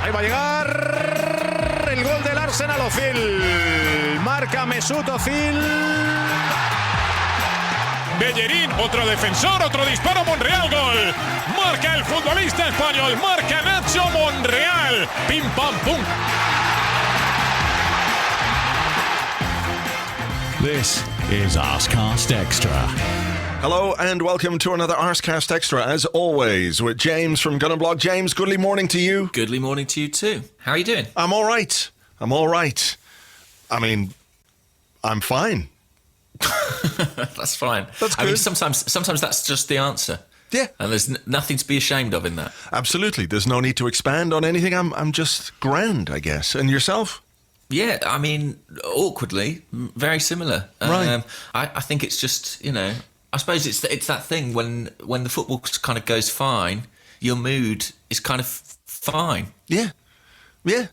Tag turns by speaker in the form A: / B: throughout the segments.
A: Ahí va a llegar el gol del Arsenal. Ozil. Marca Mesut Ozil.
B: Bellerín, otro defensor, otro disparo, Monreal, gol. Marca el futbolista español, marca Nacho Monreal. Pim, pam, pum.
C: This is Arsecast Extra.
D: Hello and welcome to another Arsecast Extra, as always, with James from Gunnerblog. James, goodly morning to you.
E: Goodly morning to you too. How are you doing?
D: I'm all right. I mean, I'm fine.
E: That's fine.
D: That's good.
E: I mean, sometimes that's just the answer.
D: Yeah.
E: And there's nothing to be ashamed of in that.
D: Absolutely. There's no need to expand on anything. I'm just grand, I guess. And yourself?
E: Yeah, I mean, awkwardly, very similar.
D: Right.
E: I think it's just, I suppose it's that thing when the football kind of goes fine, your mood is kind of fine.
D: Yeah. Yeah.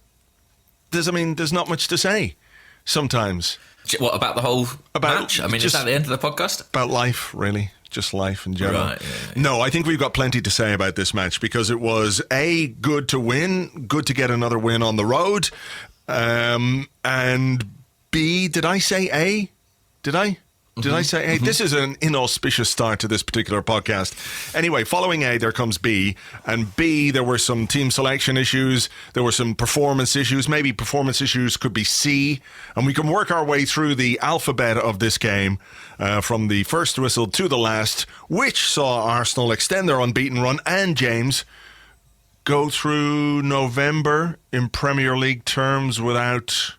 D: There's not much to say sometimes.
E: What, about the whole match? I mean, is that the end of the podcast?
D: About life, really. Just life in general.
E: Right, yeah.
D: No, I think we've got plenty to say about this match because it was A, good to win, good to get another win on the road. And B, did I say A? Did I say A? This is an inauspicious start to this particular podcast. Anyway, following A, there comes B. And B, there were some team selection issues. There were some performance issues. Maybe performance issues could be C. And we can work our way through the alphabet of this game from the first whistle to the last, which saw Arsenal extend their unbeaten run and, James, go through November in Premier League terms without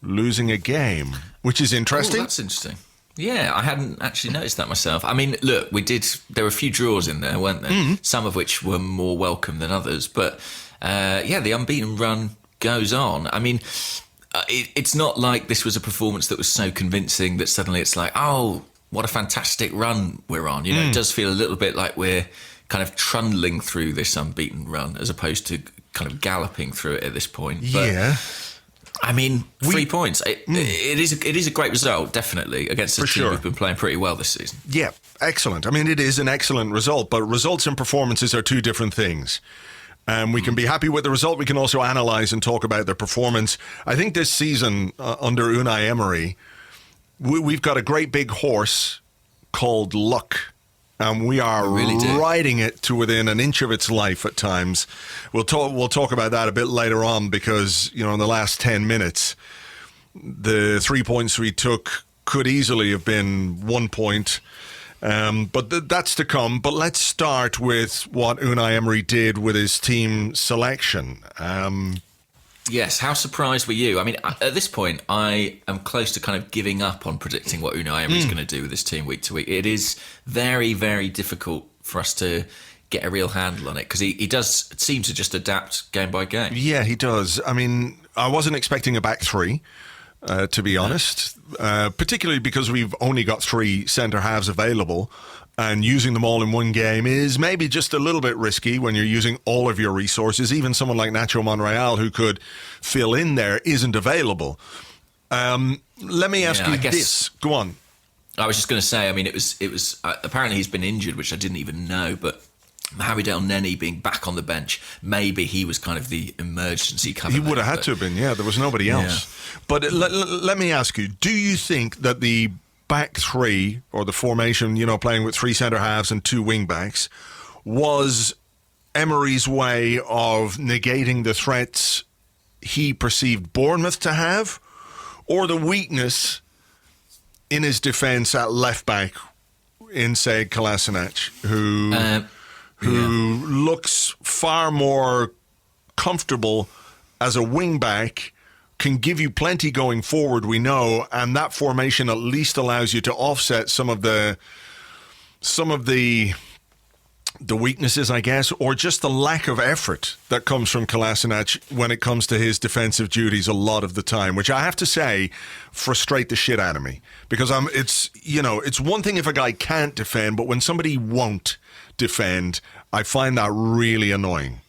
D: losing a game, which is interesting.
E: Oh, that's interesting. Yeah, I hadn't actually noticed that myself. I mean, look, there were a few draws in there, weren't there? Mm-hmm. Some of which were more welcome than others. But, the unbeaten run goes on. I mean, it's not like this was a performance that was so convincing that suddenly it's like, oh, what a fantastic run we're on. It does feel a little bit like we're kind of trundling through this unbeaten run as opposed to kind of galloping through it at this point. But,
D: yeah.
E: I mean, 3 points. It is a great result, definitely, against a team who've been playing pretty well this season.
D: Yeah, excellent. I mean, it is an excellent result, but results and performances are two different things. We can be happy with the result. We can also analyse and talk about the performance. I think this season, under Unai Emery, we've got a great big horse called luck. And we are riding it to within an inch of its life at times. We'll talk about that a bit later on because, in the last 10 minutes, the 3 points we took could easily have been 1 point. But that's to come. But let's start with what Unai Emery did with his team selection.
E: Yes, how surprised were you? I mean, at this point, I am close to kind of giving up on predicting what Unai Emery is going to do with this team week to week. It is very, very difficult for us to get a real handle on it because he does seem to just adapt game by game.
D: Yeah, he does. I mean, I wasn't expecting a back three, to be honest, particularly because we've only got 3 centre-halves available. And using them all in one game is maybe just a little bit risky when you're using all of your resources. Even someone like Nacho Monreal, who could fill in there, isn't available. Let me ask you this. Go on.
E: I was just going to say, I mean, it was apparently he's been injured, which I didn't even know, but Mohamed El Neni being back on the bench, maybe he was kind of the emergency cover.
D: He would have had to have been, yeah. There was nobody else. Yeah. But let me ask you, do you think that the back three, or the formation, playing with 3 centre-halves and 2 wing-backs, was Emery's way of negating the threats he perceived Bournemouth to have, or the weakness in his defence at left-back in, say, Kolasinac, who looks far more comfortable as a wing-back, can give you plenty going forward, we know, and that formation at least allows you to offset some of the weaknesses, I guess, or just the lack of effort that comes from Kolasinac when it comes to his defensive duties a lot of the time, which I have to say frustrate the shit out of me. Because it's one thing if a guy can't defend, but when somebody won't defend, I find that really annoying.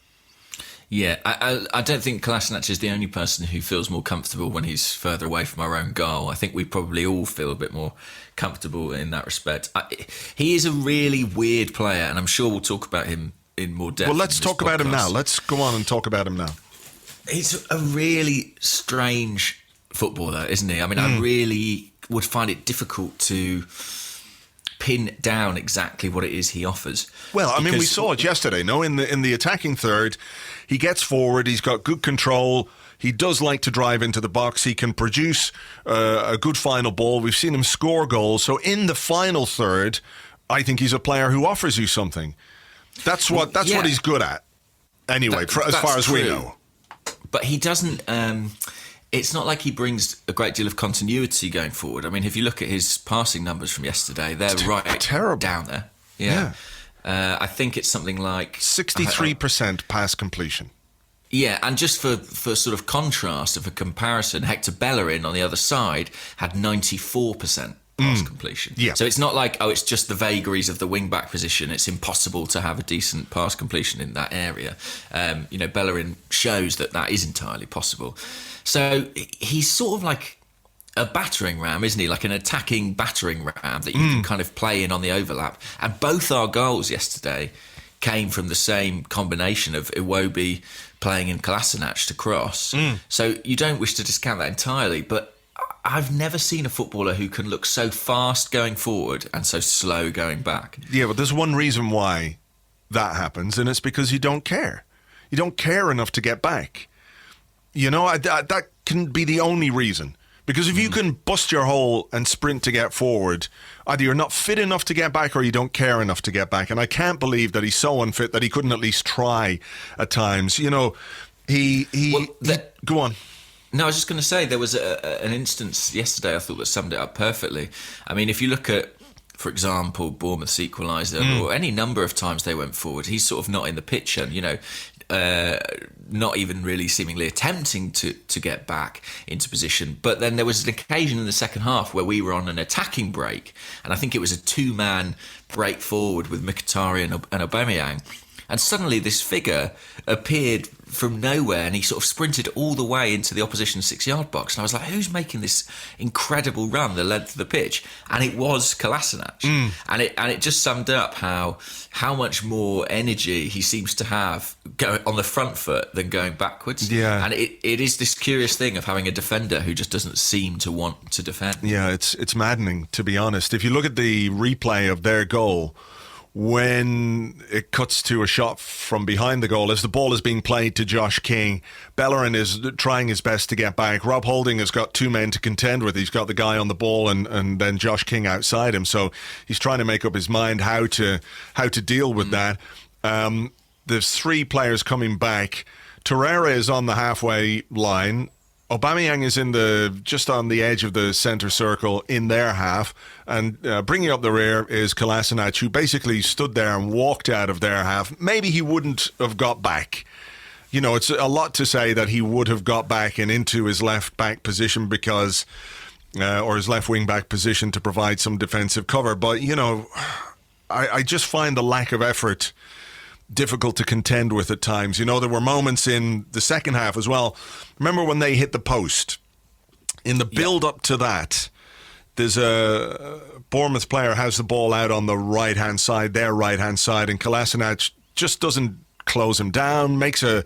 E: Yeah, I don't think Kolasinac is the only person who feels more comfortable when he's further away from our own goal. I think we probably all feel a bit more comfortable in that respect. He is a really weird player, and I'm sure we'll talk about him in more depth.
D: Well, let's talk about him now. Let's go on and talk about him now.
E: He's a really strange footballer, isn't he? I mean, I really would find it difficult to pin down exactly what it is he offers.
D: Well, I mean, we saw it yesterday. No, in the attacking third, he gets forward. He's got good control. He does like to drive into the box. He can produce a good final ball. We've seen him score goals. So in the final third, I think he's a player who offers you something. That's what he's good at. Anyway, as far as we know.
E: But he doesn't. It's not like he brings a great deal of continuity going forward. I mean, if you look at his passing numbers from yesterday, they're terrible down there. Yeah. I think it's something like
D: 63% pass completion.
E: Yeah, and just for sort of contrast and for comparison, Hector Bellerin on the other side had 94% pass completion.
D: Yeah.
E: So it's not like, it's just the vagaries of the wing-back position. It's impossible to have a decent pass completion in that area. Bellerin shows that is entirely possible. So he's sort of like a battering ram, isn't he? Like an attacking battering ram that you can kind of play in on the overlap. And both our goals yesterday came from the same combination of Iwobi playing in Kolasinac to cross. So you don't wish to discount that entirely, but I've never seen a footballer who can look so fast going forward and so slow going back.
D: Yeah, but there's one reason why that happens, and it's because you don't care. You don't care enough to get back. That can be the only reason. Because if you can bust your hole and sprint to get forward, either you're not fit enough to get back or you don't care enough to get back. And I can't believe that he's so unfit that he couldn't at least try at times. Go on.
E: No, I was just going to say, there was an instance yesterday I thought that summed it up perfectly. I mean, if you look at, for example, Bournemouth's equaliser, or any number of times they went forward, he's sort of not in the picture, not even really seemingly attempting to get back into position. But then there was an occasion in the second half where we were on an attacking break, and I think it was a two-man break forward with Mkhitaryan and Aubameyang. And suddenly this figure appeared from nowhere and he sort of sprinted all the way into the opposition 6-yard box. And I was like, who's making this incredible run the length of the pitch? And it was Kolasinac. And it just summed up how much more energy he seems to have going on the front foot than going backwards.
D: Yeah.
E: And it is this curious thing of having a defender who just doesn't seem to want to defend.
D: Yeah, it's maddening, to be honest. If you look at the replay of their goal, when it cuts to a shot from behind the goal, as the ball is being played to Josh King, Bellerin is trying his best to get back. Rob Holding has got two men to contend with. He's got the guy on the ball and then Josh King outside him. So he's trying to make up his mind how to deal with that. There's three players coming back. Torreira is on the halfway line. Aubameyang is just on the edge of the centre circle in their half, and bringing up the rear is Kolasinac, who basically stood there and walked out of their half. Maybe he wouldn't have got back. It's a lot to say that he would have got back and into his left back position because, or his left wing back position to provide some defensive cover. But, I just find the lack of effort difficult to contend with at times. There were moments in the second half as well. Remember when they hit the post? In the build-up to that, there's a Bournemouth player has the ball out on the right-hand side, their right-hand side, and Kolasinac just doesn't close him down, makes a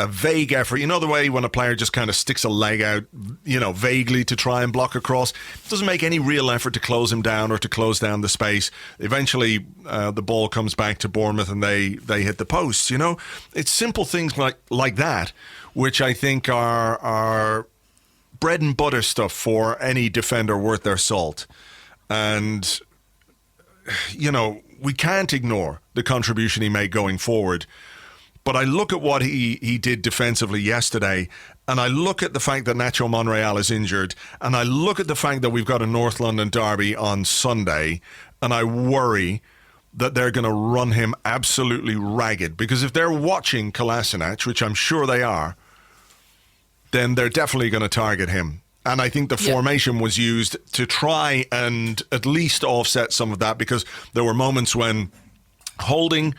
D: vague effort. The way when a player just kind of sticks a leg out, vaguely to try and block across. Doesn't make any real effort to close him down or to close down the space. Eventually, the ball comes back to Bournemouth and they hit the post. It's simple things like that, which I think are bread and butter stuff for any defender worth their salt. And, we can't ignore the contribution he made going forward. But I look at what he did defensively yesterday, and I look at the fact that Nacho Monreal is injured, and I look at the fact that we've got a North London derby on Sunday, and I worry that they're going to run him absolutely ragged. Because if they're watching Kolasinac, which I'm sure they are, then they're definitely going to target him. And I think the formation was used to try and at least offset some of that, because there were moments when Holding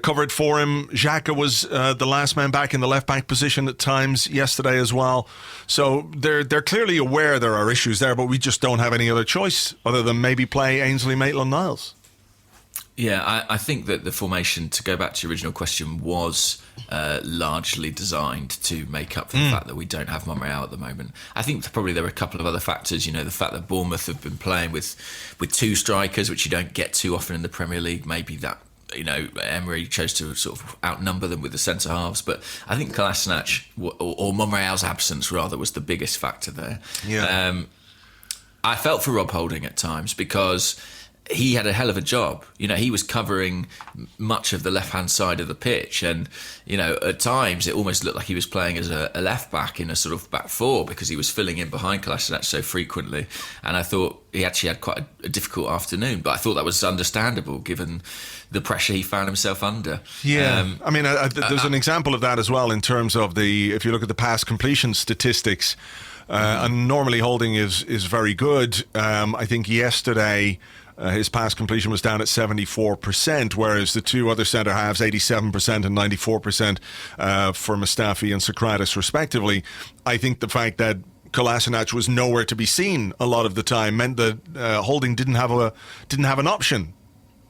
D: covered for him. Xhaka was the last man back in the left-back position at times yesterday as well. So they're clearly aware there are issues there, but we just don't have any other choice other than maybe play Ainsley Maitland-Niles.
E: Yeah, I think that the formation, to go back to your original question, was largely designed to make up for the fact that we don't have Monreal at the moment. I think probably there are a couple of other factors. The fact that Bournemouth have been playing with two strikers, which you don't get too often in the Premier League. Maybe that, Emery chose to sort of outnumber them with the centre halves. But I think Kolasinac, or Monreal's absence rather, was the biggest factor there.
D: Yeah.
E: I felt for Rob Holding at times because he had a hell of a job. He was covering much of the left-hand side of the pitch, and at times it almost looked like he was playing as a left back in a sort of back four, because he was filling in behind Kolasinac so frequently. And I thought he actually had quite a difficult afternoon, but I thought that was understandable given the pressure he found himself under.
D: Yeah, there's an example of that as well in terms of if you look at the pass completion statistics. And normally Holding is very good. I think yesterday his pass completion was down at 74%, whereas the two other centre halves, 87% and 94% for Mustafi and Socrates respectively. I think the fact that Kolasinac was nowhere to be seen a lot of the time meant that Holding didn't have an option.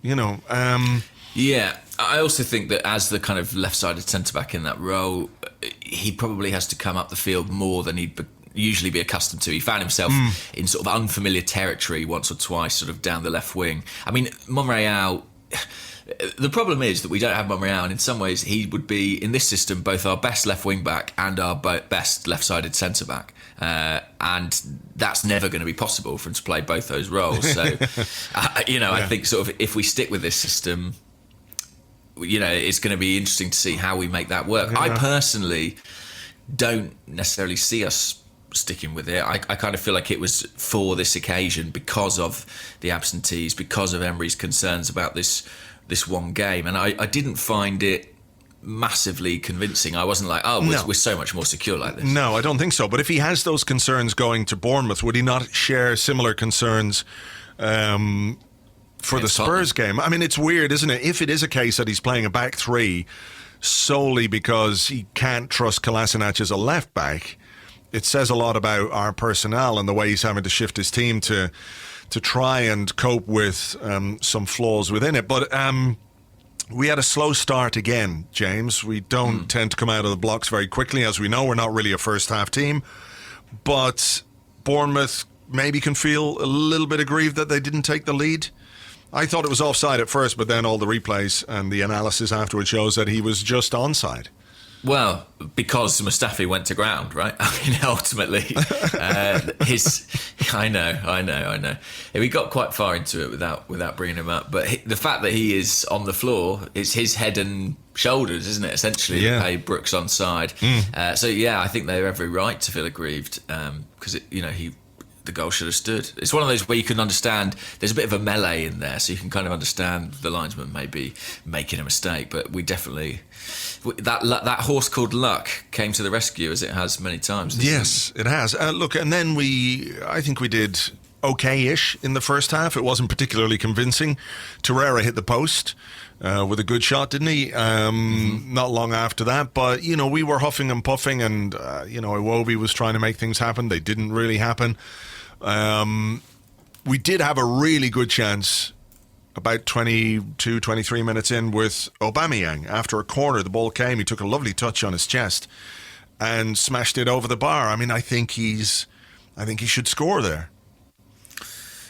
E: Yeah, I also think that as the kind of left-sided centre-back in that role, he probably has to come up the field more than he'd usually be accustomed to. He found himself in sort of unfamiliar territory once or twice, sort of down the left wing. I mean, Monreal, the problem is that we don't have Monreal, and in some ways he would be, in this system, both our best left wing back and our best left-sided centre-back. And that's never going to be possible for him to play both those roles. So, I think sort of if we stick with this system, it's going to be interesting to see how we make that work. Yeah. I personally don't necessarily see us sticking with it. I kind of feel like it was for this occasion because of the absentees, because of Emery's concerns about this one game, and I didn't find it massively convincing. I wasn't like, we're so much more secure like this.
D: No, I don't think so. But if he has those concerns going to Bournemouth, would he not share similar concerns for the Spurs game? I mean, it's weird, isn't it? If it is a case that he's playing a back three solely because he can't trust Kolasinac as a left back, it says a lot about our personnel and the way he's having to shift his team to try and cope with some flaws within it. But we had a slow start again, James. We don't tend to come out of the blocks very quickly. As we know, we're not really a first-half team. But Bournemouth maybe can feel a little bit aggrieved that they didn't take the lead. I thought it was offside at first, but then all the replays and the analysis afterwards shows that he was just onside.
E: Well, because Mustafi went to ground, right? I mean, ultimately, I know. We got quite far into it without bringing him up, but the fact that he is on the floor, it's his head and shoulders, isn't it? Essentially, to pay Brooks onside. So yeah, I think they have every right to feel aggrieved because the goal should have stood. It's one of those where you can understand there's a bit of a melee in there, so you can kind of understand the linesman maybe making a mistake, but we definitely that horse called luck came to the rescue, as it has many times.
D: Yes, it has. Look, and then I think we did okay-ish in the first half. It wasn't particularly convincing. Torreira hit the post with a good shot, didn't he? Not long after that, but we were huffing and puffing, and Iwobi was trying to make things happen. They didn't really happen. We did have a really good chance about 22, 23 minutes in with Aubameyang. After a corner, the ball came. He took a lovely touch on his chest and smashed it over the bar. I mean, I think he should score there.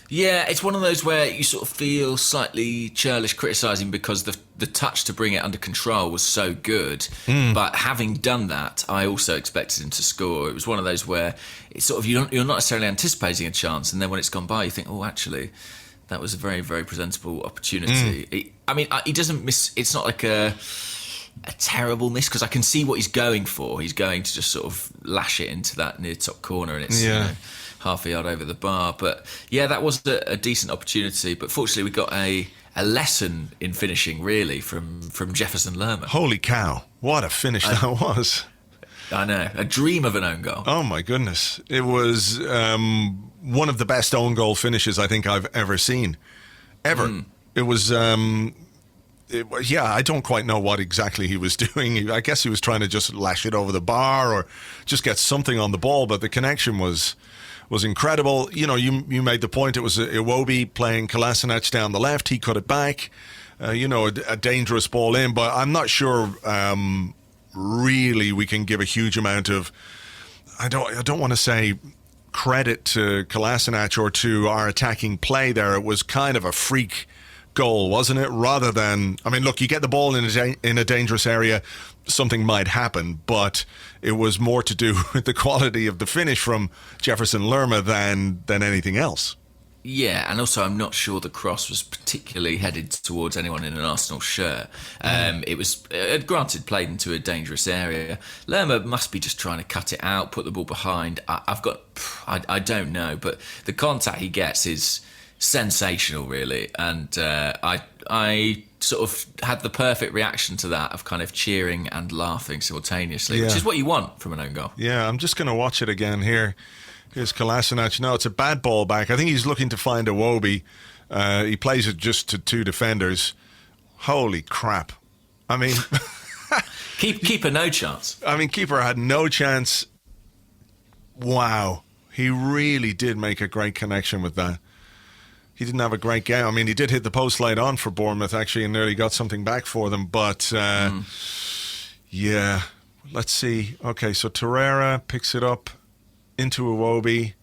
E: Yeah, it's one of those where you sort of feel slightly churlish criticising because the touch to bring it under control was so good. But having done that, I also expected him to score. It was one of those where it's sort of you're not necessarily anticipating a chance, and then when it's gone by, you think, oh, actually, that was a very, very presentable opportunity. He doesn't miss. It's not like a terrible miss because I can see what he's going for. He's going to just sort of lash it into that near top corner, and it's half a yard over the bar. But yeah, that was a decent opportunity. But fortunately, we got a lesson in finishing, really, from Jefferson Lerma.
D: Holy cow! What a finish that was.
E: I know, a dream of an own goal.
D: Oh my goodness. It was one of the best own goal finishes I think I've ever seen. Ever. It was, I don't quite know what exactly he was doing. I guess he was trying to just lash it over the bar or just get something on the ball, but the connection was incredible. You made the point, it was Iwobi playing Kolasinac down the left. He cut it back. a dangerous ball in. But I'm not sure really we can give a huge amount of, I don't want to say credit to Kolasinac or to our attacking play there. It was kind of a freak goal, wasn't it? Rather than, I mean, look, you get the ball in a dangerous area, something might happen, but it was more to do with the quality of the finish from Jefferson Lerma than anything else.
E: Yeah, and also I'm not sure the cross was particularly headed towards anyone in an Arsenal shirt. It was, granted, played into a dangerous area. Lerma must be just trying to cut it out, put the ball behind. I don't know, but the contact he gets is sensational, really. And I sort of had the perfect reaction to that of kind of cheering and laughing simultaneously, which is what you want from an own goal.
D: Yeah, I'm just going to watch it again here. Here's Kolasinac. No, it's a bad ball back. I think he's looking to find Iwobi. He plays it just to two defenders. Holy crap. I mean...
E: Keeper no chance.
D: I mean, keeper had no chance. Wow. He really did make a great connection with that. He didn't have a great game. I mean, he did hit the post late on for Bournemouth, actually, and nearly got something back for them. But, yeah, let's see. Okay, so Torreira picks it up into Iwobi,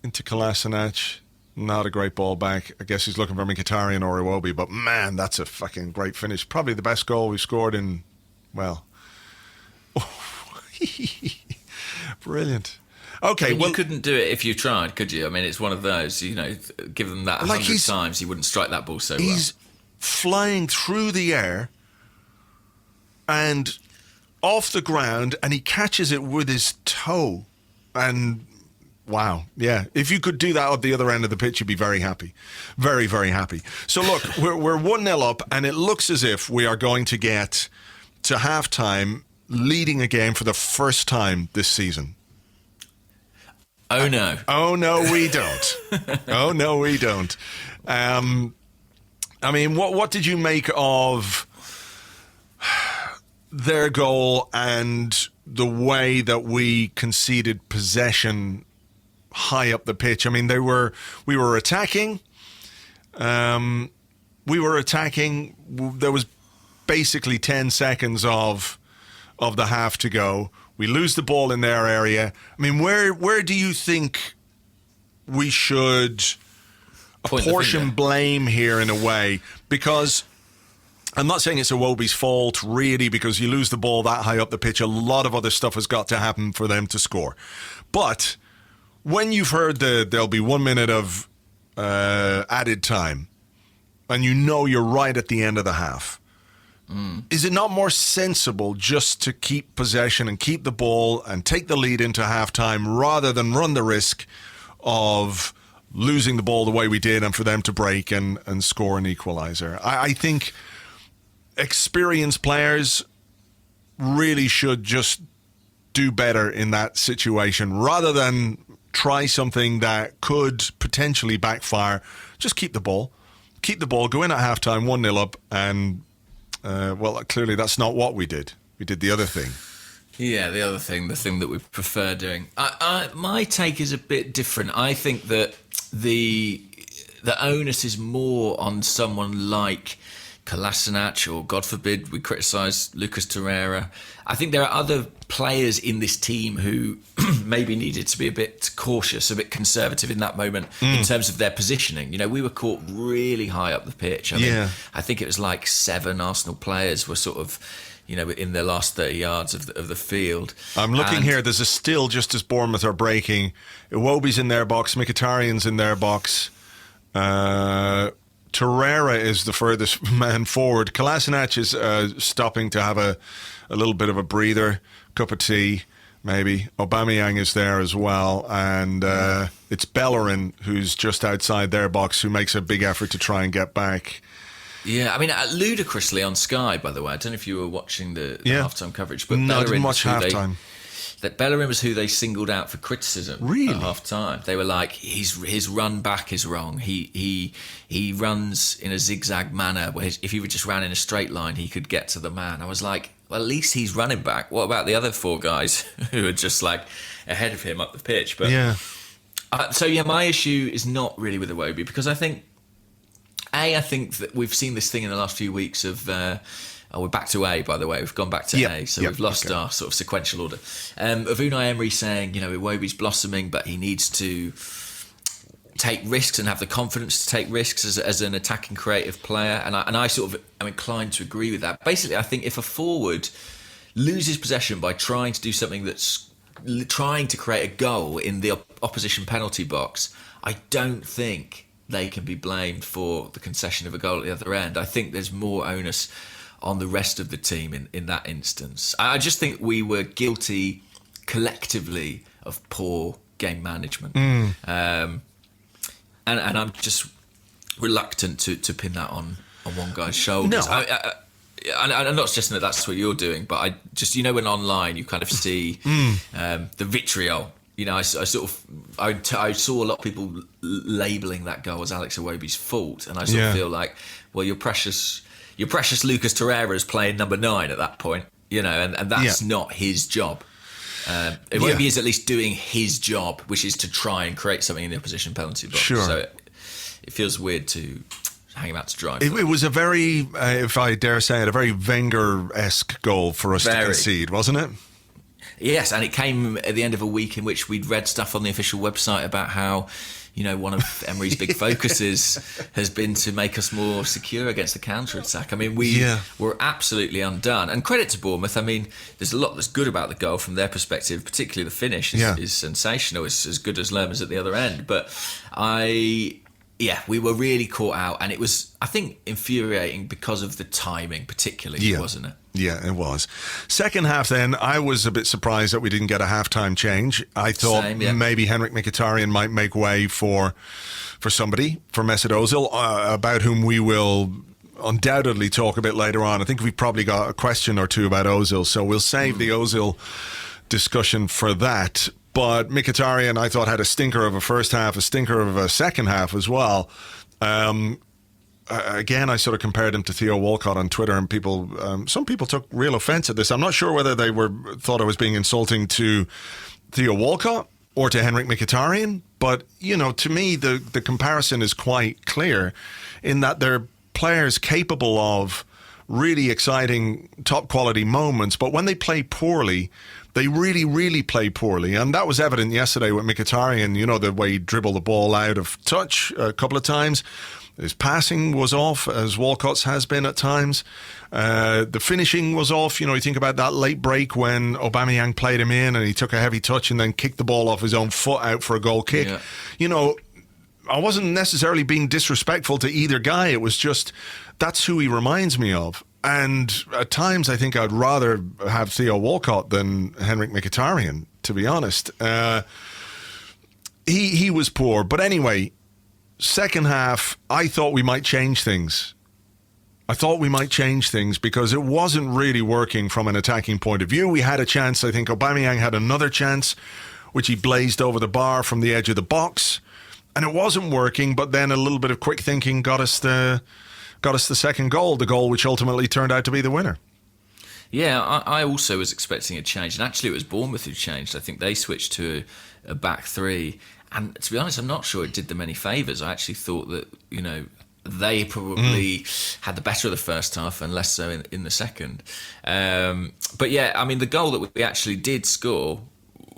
D: into Kolasinac. Not a great ball back. I guess he's looking for Mkhitaryan or Iwobi, but man, that's a fucking great finish. Probably the best goal we've scored in, well... Brilliant. Okay, well,
E: you couldn't do it if you tried, could you? I mean, it's one of those, give them that 100 times, he wouldn't strike that ball so well.
D: He's flying through the air and off the ground, and he catches it with his toe. And wow, yeah. If you could do that at the other end of the pitch, you'd be very happy. Very, very happy. So look, we're 1-0 up, and it looks as if we are going to get to halftime leading a game for the first time this season.
E: Oh no.
D: Oh no, we don't. Oh no, we don't. I mean, what did you make of their goal and the way that we conceded possession high up the pitch? I mean, we were attacking. There was basically 10 seconds of the half to go. We lose the ball in their area. I mean, where do you think we should apportion blame here in a way? Because I'm not saying it's Iwobi's fault, really, because you lose the ball that high up the pitch. A lot of other stuff has got to happen for them to score. But when you've heard there'll be 1 minute of added time, and you're right at the end of the half, is it not more sensible just to keep possession and keep the ball and take the lead into halftime rather than run the risk of losing the ball the way we did and for them to break and score an equaliser? I think experienced players really should just do better in that situation rather than try something that could potentially backfire. Just keep the ball. Keep the ball, go in at halftime, 1-0 up, and well, clearly that's not what we did. We did the other thing.
E: Yeah, the thing that we prefer doing. My take is a bit different. I think that the onus is more on someone like Kolasinac, or God forbid we criticise Lucas Torreira. I think there are other players in this team who maybe needed to be a bit cautious, a bit conservative in that moment in terms of their positioning. We were caught really high up the pitch. I mean, I think it was like 7 Arsenal players were sort of, in their last 30 yards of the field. I'm
D: looking here. There's a still just as Bournemouth are breaking. Iwobi's in their box. Mkhitaryan's in their box. Torreira is the furthest man forward. Kolasinac is stopping to have a little bit of a breather, cup of tea, maybe. Aubameyang is there as well. And it's Bellerin who's just outside their box, who makes a big effort to try and get back.
E: Yeah, I mean, ludicrously on Sky, by the way. I don't know if you were watching the halftime coverage, but
D: no, I didn't watch halftime.
E: That Bellerin was who they singled out for criticism at half-time. They were like, his run back is wrong. He runs in a zigzag manner, where if he just ran in a straight line, he could get to the man. I was like, well, at least he's running back. What about the other 4 guys who are just like ahead of him up the pitch? But my issue is not really with Iwobi, because I think I think that we've seen this thing in the last few weeks of... we're back to A, by the way. We've gone back to A, so we've lost our sort of sequential order. Of Unai Emery saying, Iwobi's blossoming, but he needs to take risks and have the confidence to take risks as an attacking creative player. And I sort of am inclined to agree with that. Basically, I think if a forward loses possession by trying to do something that's trying to create a goal in the opposition penalty box, I don't think they can be blamed for the concession of a goal at the other end. I think there's more onus on the rest of the team in that instance. I just think we were guilty collectively of poor game management. And I'm just reluctant to pin that on one guy's shoulders. No. I'm not suggesting that that's what you're doing, but I just, when online you kind of see the vitriol. I saw a lot of people labelling that goal as Alex Iwobi's fault, and I sort of feel like, well, your precious Lucas Torreira is playing number 9 at that point, and that's not his job. Iwobi is at least doing his job, which is to try and create something in the opposition penalty box. Sure. So it feels weird to hang him out to dry.
D: It was a very, if I dare say it, a very Wenger-esque goal for us to concede, wasn't it?
E: Yes, and it came at the end of a week in which we'd read stuff on the official website about how, one of Emery's big focuses has been to make us more secure against the counter-attack. I mean, we were absolutely undone. And credit to Bournemouth. I mean, there's a lot that's good about the goal from their perspective, particularly the finish is sensational. It's as good as Lerma's at the other end. But we were really caught out, and it was, I think, infuriating because of the timing, particularly, wasn't it?
D: Yeah, it was. Second half, then, I was a bit surprised that we didn't get a halftime change. I thought maybe Henrik Mkhitaryan might make way for somebody, for Mesut Ozil, about whom we will undoubtedly talk a bit later on. I think we've probably got a question or two about Ozil, so we'll save the Ozil discussion for that. But Mkhitaryan, I thought, had a stinker of a first half, a stinker of a second half as well. Again, I sort of compared him to Theo Walcott on Twitter, and some people took real offence at this. I'm not sure whether they thought I was being insulting to Theo Walcott or to Henrik Mkhitaryan, but to me the comparison is quite clear in that they're players capable of really exciting, top quality moments, but when they play poorly, they really, really play poorly. And that was evident yesterday with Mkhitaryan, the way he dribbled the ball out of touch a couple of times. His passing was off, as Walcott's has been at times. The finishing was off. You think about that late break when Aubameyang played him in and he took a heavy touch and then kicked the ball off his own foot out for a goal kick. Yeah. I wasn't necessarily being disrespectful to either guy. It was just, that's who he reminds me of. And at times, I think I'd rather have Theo Walcott than Henrik Mkhitaryan, to be honest. He was poor. But anyway, second half, I thought we might change things. Because it wasn't really working from an attacking point of view. We had a chance. I think Aubameyang had another chance, which he blazed over the bar from the edge of the box. And it wasn't working, but then a little bit of quick thinking got us the second goal, the goal which ultimately turned out to be the winner.
E: Yeah, I also was expecting a change, and actually it was Bournemouth who changed. I think they switched to a back three, and to be honest, I'm not sure it did them any favours. I actually thought that, they probably had the better of the first half and less so in the second. But yeah, I mean, the goal that we actually did score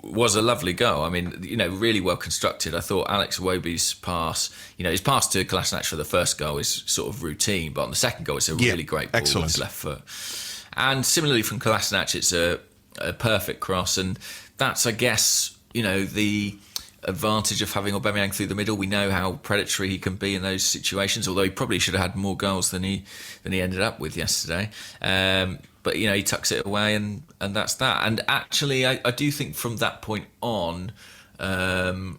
E: was a lovely goal. I mean, really well constructed. I thought Alex Iwobi's pass, his pass to Kolasinac for the first goal is sort of routine, but on the second goal, it's a really great ball with his left foot. And similarly from Kolasinac, it's a perfect cross, and that's, I guess, the advantage of having Aubameyang through the middle. We know how predatory he can be in those situations, although he probably should have had more goals than he ended up with yesterday. But, he tucks it away and that's that. And actually, I do think from that point on, I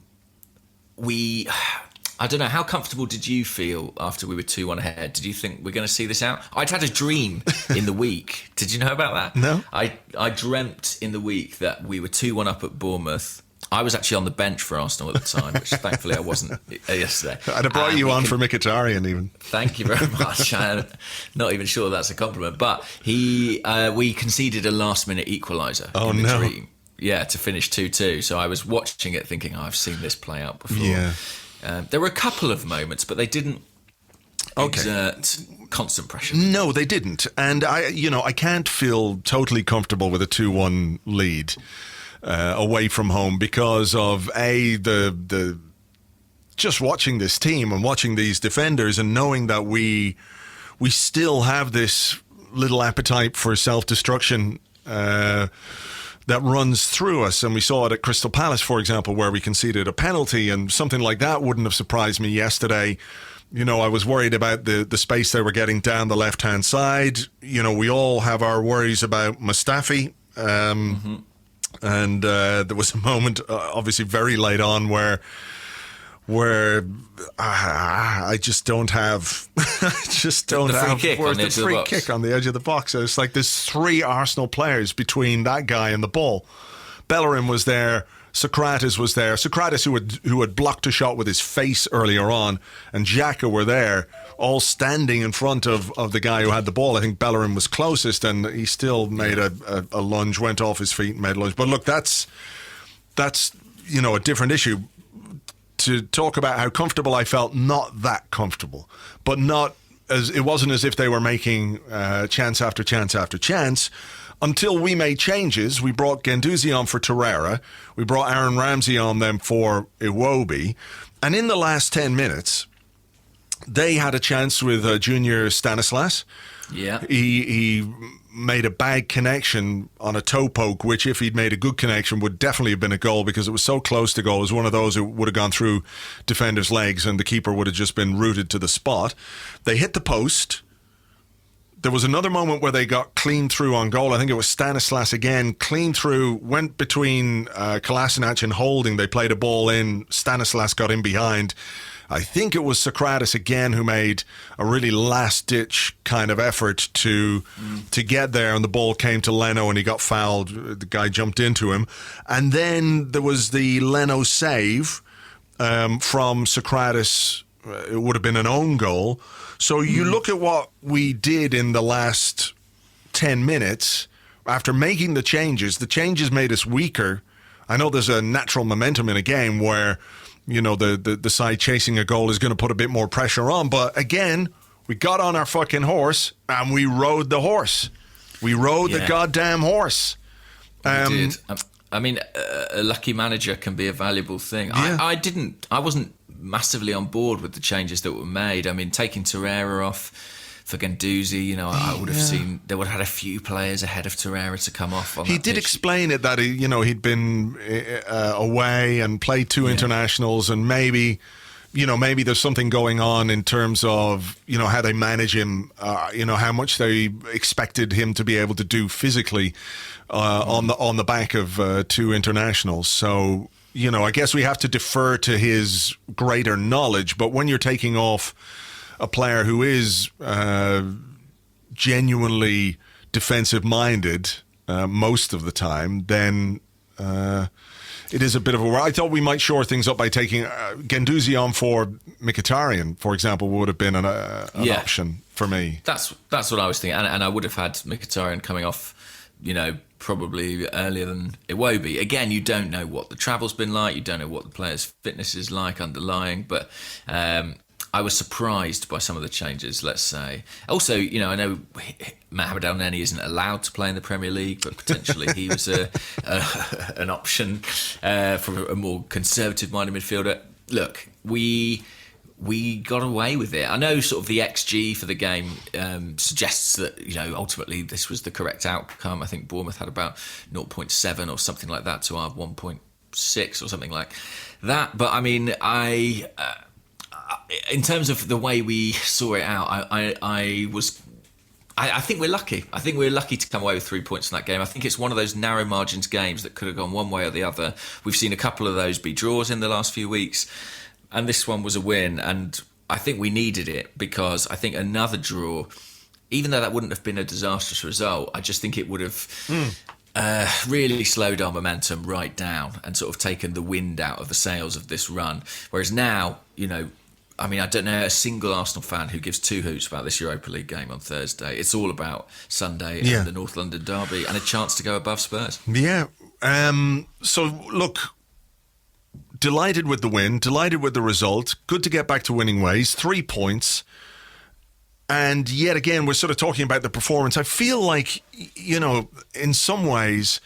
E: don't know, how comfortable did you feel after we were 2-1 ahead? Did you think we're going to see this out? I'd had a dream in the week. Did you know about that?
D: No.
E: I dreamt in the week that we were 2-1 up at Bournemouth. I was actually on the bench for Arsenal at the time, which thankfully I wasn't yesterday.
D: I'd have brought you on for Mkhitaryan even.
E: Thank you very much. I'm not even sure that's a compliment. But we conceded a last-minute equaliser in the dream. Yeah, to finish 2-2. So I was watching it thinking, I've seen this play out before. Yeah. There were a couple of moments, but they didn't exert constant pressure.
D: No, they didn't. And I can't feel totally comfortable with a 2-1 lead away from home because of the just watching this team and watching these defenders and knowing that we still have this little appetite for self-destruction that runs through us. And we saw it at Crystal Palace, for example, where we conceded a penalty, and something like that wouldn't have surprised me yesterday. I was worried about the space they were getting down the left-hand side. We all have our worries about Mustafi. And there was a moment, obviously very late on, where I just don't have the free kick on the edge of the box. It's like there's 3 Arsenal players between that guy and the ball. Bellerin was there. Socrates was there. Socrates, who had blocked a shot with his face earlier on, and Xhaka were there, all standing in front of the guy who had the ball. I think Bellerin was closest, and he still made a lunge, went off his feet and made a lunge. But look, that's a different issue. To talk about how comfortable I felt, not that comfortable, but it wasn't as if they were making chance after chance after chance until we made changes. We brought Guendouzi on for Torreira. We brought Aaron Ramsey on them for Iwobi. And in the last 10 minutes, they had a chance with Junior Stanislas.
E: Yeah.
D: He made a bad connection on a toe poke, which if he'd made a good connection would definitely have been a goal because it was so close to goal. It was one of those who would have gone through defenders' legs and the keeper would have just been rooted to the spot. They hit the post. There was another moment where they got clean through on goal. I think it was Stanislas again, clean through, went between Kolasinac and Holding. They played a ball in. Stanislas got in behind. I think it was Socrates again who made a really last-ditch kind of effort to get there, and the ball came to Leno and he got fouled. The guy jumped into him. And then there was the Leno save from Socrates. It would have been an own goal. So you look at what we did in the last 10 minutes after making the changes made us weaker. I know there's a natural momentum in a game where the side chasing a goal is going to put a bit more pressure on. But again, we got on our fucking horse and we rode the horse. We rode the goddamn horse.
E: We did. I mean, a lucky manager can be a valuable thing.
D: Yeah.
E: I wasn't massively on board with the changes that were made. I mean, taking Torreira off for Guendouzi, I would have seen they would have had a few players ahead of Torreira to come off. He
D: did explain it that he'd been away and played 2 internationals, and maybe there's something going on in terms of how they manage him, how much they expected him to be able to do physically on the back of 2 internationals. So I guess we have to defer to his greater knowledge. But when you're taking off a player who is genuinely defensive-minded most of the time, then it is a bit of a... I thought we might shore things up by taking Guendouzi on for Mkhitaryan, for example, would have been an option for me.
E: That's what I was thinking. And I would have had Mkhitaryan coming off, probably earlier than Iwobi. Again, you don't know what the travel's been like. You don't know what the player's fitness is like underlying. But I was surprised by some of the changes, let's say. Also, I know Mohamed El Neni isn't allowed to play in the Premier League, but potentially he was an option for a more conservative-minded midfielder. Look, we got away with it. I know sort of the XG for the game suggests that, ultimately this was the correct outcome. I think Bournemouth had about 0.7 or something like that to our 1.6 or something like that. But I mean, in terms of the way we saw it out, I think we're lucky. I think we're lucky to come away with 3 points in that game. I think it's one of those narrow margins games that could have gone one way or the other. We've seen a couple of those be draws in the last few weeks, and this one was a win. And I think we needed it because I think another draw, even though that wouldn't have been a disastrous result, I just think it would have really slowed our momentum right down and sort of taken the wind out of the sails of this run. Whereas now, I don't know a single Arsenal fan who gives 2 hoots about this Europa League game on Thursday. It's all about Sunday and the North London derby and a chance to go above Spurs.
D: Yeah. So, look, delighted with the win, delighted with the result. Good to get back to winning ways. 3 points. And yet again, we're sort of talking about the performance. I feel like, in some ways,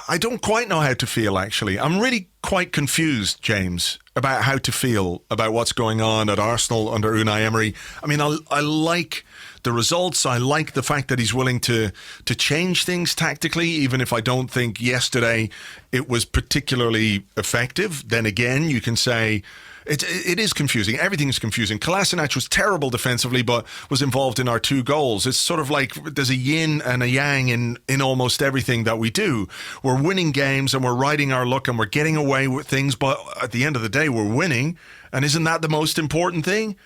D: I don't quite know how to feel, actually. I'm really quite confused, James, about how to feel about what's going on at Arsenal under Unai Emery. I mean, I like the results. I like the fact that he's willing to change things tactically, even if I don't think yesterday it was particularly effective. Then again, you can say it is confusing. Everything is confusing. Kolasinac was terrible defensively, but was involved in our 2 goals. It's sort of like there's a yin and a yang in almost everything that we do. We're winning games and we're riding our luck and we're getting away with things, but at the end of the day, we're winning. And isn't that the most important thing?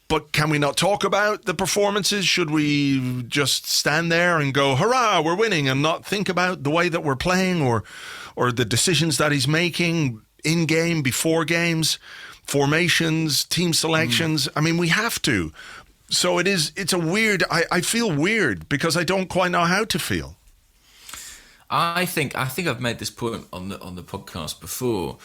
D: But can we not talk about the performances? Should we just stand there and go, hurrah, we're winning, and not think about the way that we're playing or the decisions that he's making in game, before games, formations, team selections? I mean, we have to. So it's a weird, I feel weird because I don't quite know how to feel.
E: I think I've made this point on the podcast before,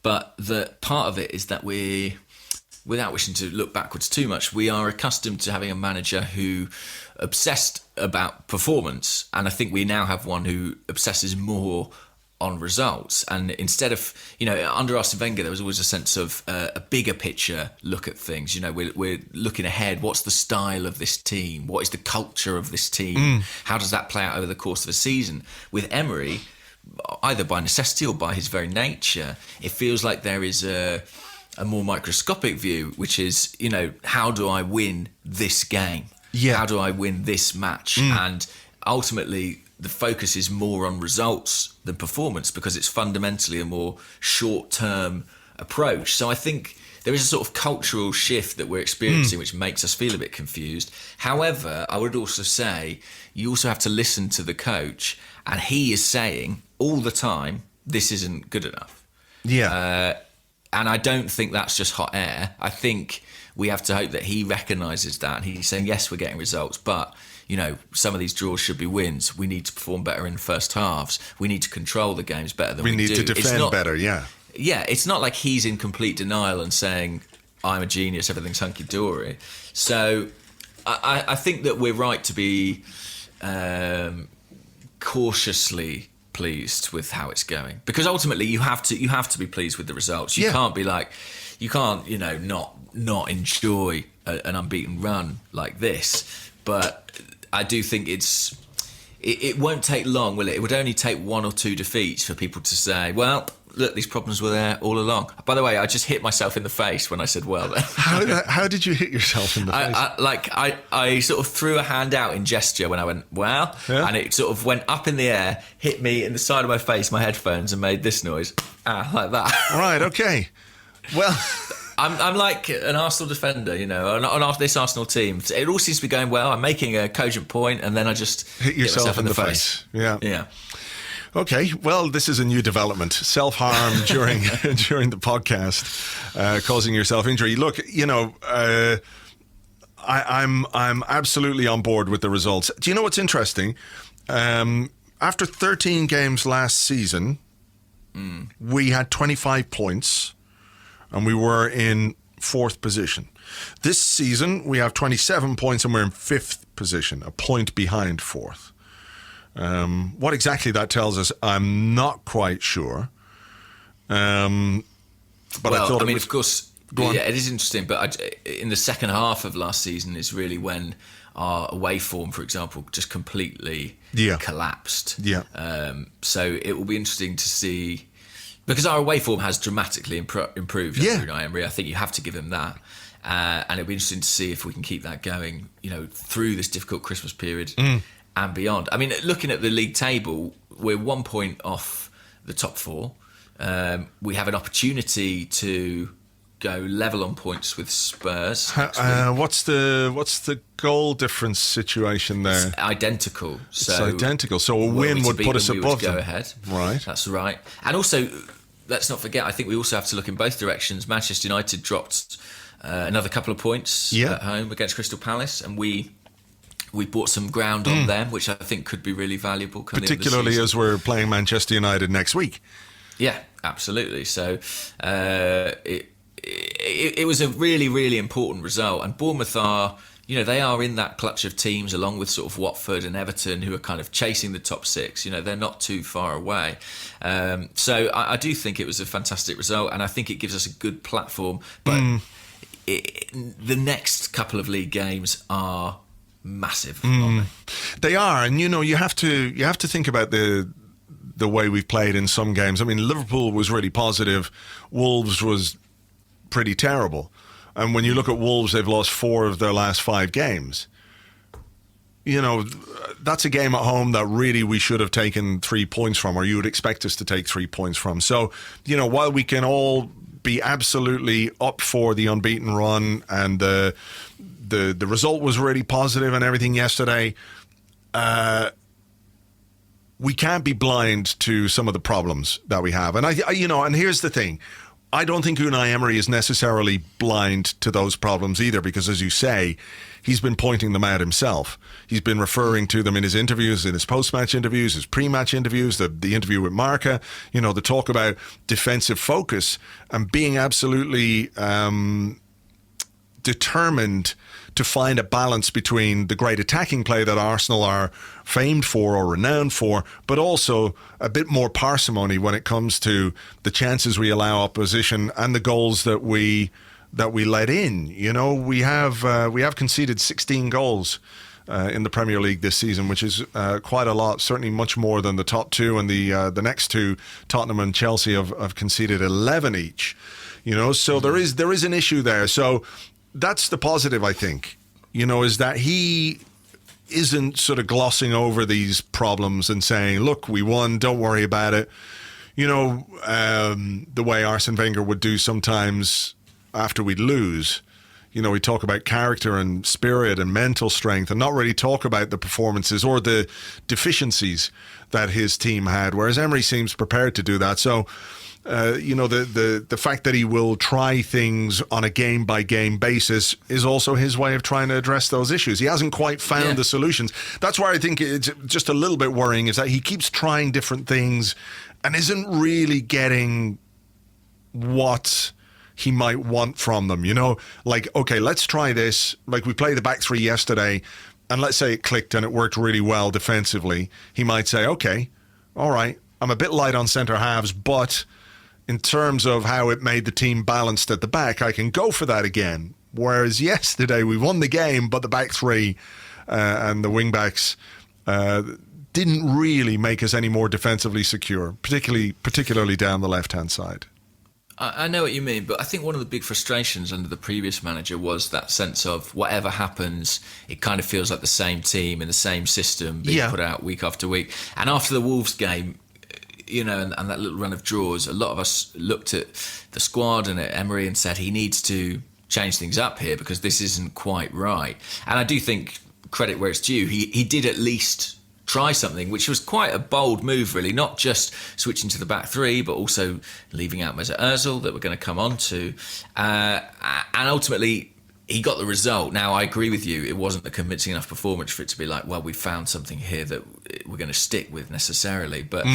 E: but the part of it is that without wishing to look backwards too much, we are accustomed to having a manager who obsessed about performance, and I think we now have one who obsesses more on results. And instead of, under Arsene Wenger, there was always a sense of a bigger picture look at things. We're looking ahead. What's the style of this team? What is the culture of this team? How does that play out over the course of a season? With Emery, either by necessity or by his very nature, it feels like there is a more microscopic view, which is, how do I win this game?
D: Yeah.
E: How do I win this match? And ultimately, the focus is more on results than performance because it's fundamentally a more short-term approach. So I think there is a sort of cultural shift that we're experiencing which makes us feel a bit confused. However, I would also say you also have to listen to the coach, and he is saying all the time, this isn't good enough.
D: Yeah.
E: And I don't think that's just hot air. I think we have to hope that he recognises that. And he's saying, yes, we're getting results, but, some of these draws should be wins. We need to perform better in first halves. We need to control the games better than we do.
D: We need to defend better, yeah.
E: Yeah, it's not like he's in complete denial and saying, I'm a genius, everything's hunky-dory. So I think that we're right to be cautiously pleased with how it's going, because ultimately you have to be pleased with the results. You can't be like, not enjoy an unbeaten run like this. But I do think it won't take long, will it? It would only take 1 or 2 defeats for people to say, well, look, these problems were there all along. By the way, I just hit myself in the face when I said well there.
D: How did you hit yourself in the face?
E: I sort of threw a hand out in gesture when I went, well, and it sort of went up in the air, hit me in the side of my face, my headphones, and made this noise. Like that.
D: Right, okay. Well,
E: I'm like an Arsenal defender, on this Arsenal team. It all seems to be going well. I'm making a cogent point, and then I just
D: hit yourself in the face.
E: Yeah.
D: Okay, well, this is a new development. Self-harm during the podcast, causing yourself injury. Look, I'm absolutely on board with the results. Do you know what's interesting? After 13 games last season, we had 25 points, and we were in 4th position. This season, we have 27 points, and we're in 5th position, a point behind 4th. What exactly that tells us, I'm not quite sure. But I thought
E: of course, it is interesting. But in the second half of last season is really when our away form, for example, just completely collapsed. Yeah. So it will be interesting to see, because our away form has dramatically improved under Unai Emery. I think you have to give him that. And it'll be interesting to see if we can keep that going, through this difficult Christmas period. And beyond. I mean, looking at the league table, we're 1 point off the top 4. We have an opportunity to go level on points with Spurs.
D: What's the goal difference situation there?
E: It's identical.
D: It's identical. So a win would put us above them.
E: Go ahead.
D: Right.
E: That's right. And also, let's not forget, I think we also have to look in both directions. Manchester United dropped another couple of points at home against Crystal Palace, and we bought some ground on them, which I think could be really valuable.
D: Particularly as we're playing Manchester United next week.
E: Yeah, absolutely. So it was a really, really important result. And Bournemouth are, they are in that clutch of teams along with sort of Watford and Everton who are kind of chasing the top six. They're not too far away. So I do think it was a fantastic result, and I think it gives us a good platform. But the next couple of league games are massive, aren't they?
D: They are, and you have to think about the way we've played in some games. I mean, Liverpool was really positive. Wolves was pretty terrible. And when you look at Wolves, they've lost 4 of their last 5 games. That's a game at home that really we should have taken 3 points from, or you would expect us to take 3 points from. So, while we can all be absolutely up for the unbeaten run, and the result was really positive and everything yesterday, we can't be blind to some of the problems that we have. And and here's the thing. I don't think Unai Emery is necessarily blind to those problems either, because, as you say, he's been pointing them out himself. He's been referring to them in his interviews, in his post-match interviews, his pre-match interviews, the interview with Marca, the talk about defensive focus and being absolutely determined to find a balance between the great attacking play that Arsenal are famed for or renowned for, but also a bit more parsimony when it comes to the chances we allow opposition and the goals that we let in. We have conceded 16 goals in the Premier League this season, which is quite a lot, certainly much more than the top 2, and the next 2, Tottenham and Chelsea, have conceded 11 each. So there is an issue there. So that's the positive, I think, is that he isn't sort of glossing over these problems and saying, look, we won, don't worry about it. The way Arsene Wenger would do sometimes after we'd lose. We talk about character and spirit and mental strength and not really talk about the performances or the deficiencies that his team had, whereas Emery seems prepared to do that. So, the fact that he will try things on a game-by-game basis is also his way of trying to address those issues. He hasn't quite found the solutions. That's why I think it's just a little bit worrying, is that he keeps trying different things and isn't really getting what he might want from them. Like, okay, let's try this. Like, we played the back 3 yesterday, and let's say it clicked and it worked really well defensively. He might say, okay, all right, I'm a bit light on centre halves, but in terms of how it made the team balanced at the back, I can go for that again. Whereas yesterday we won the game, but the back 3 and the wing backs didn't really make us any more defensively secure, particularly down the left-hand side.
E: I know what you mean, but I think one of the big frustrations under the previous manager was that sense of whatever happens, it kind of feels like the same team and the same system being put out week after week. And after the Wolves game, and that little run of draws, a lot of us looked at the squad and at Emery and said he needs to change things up here because this isn't quite right. And I do think, credit where it's due, he did at least try something, which was quite a bold move, really, not just switching to the back 3, but also leaving out Mesut Ozil, that we're going to come on to. And ultimately, he got the result. Now, I agree with you, it wasn't a convincing enough performance for it to be like, well, we found something here that we're going to stick with necessarily. But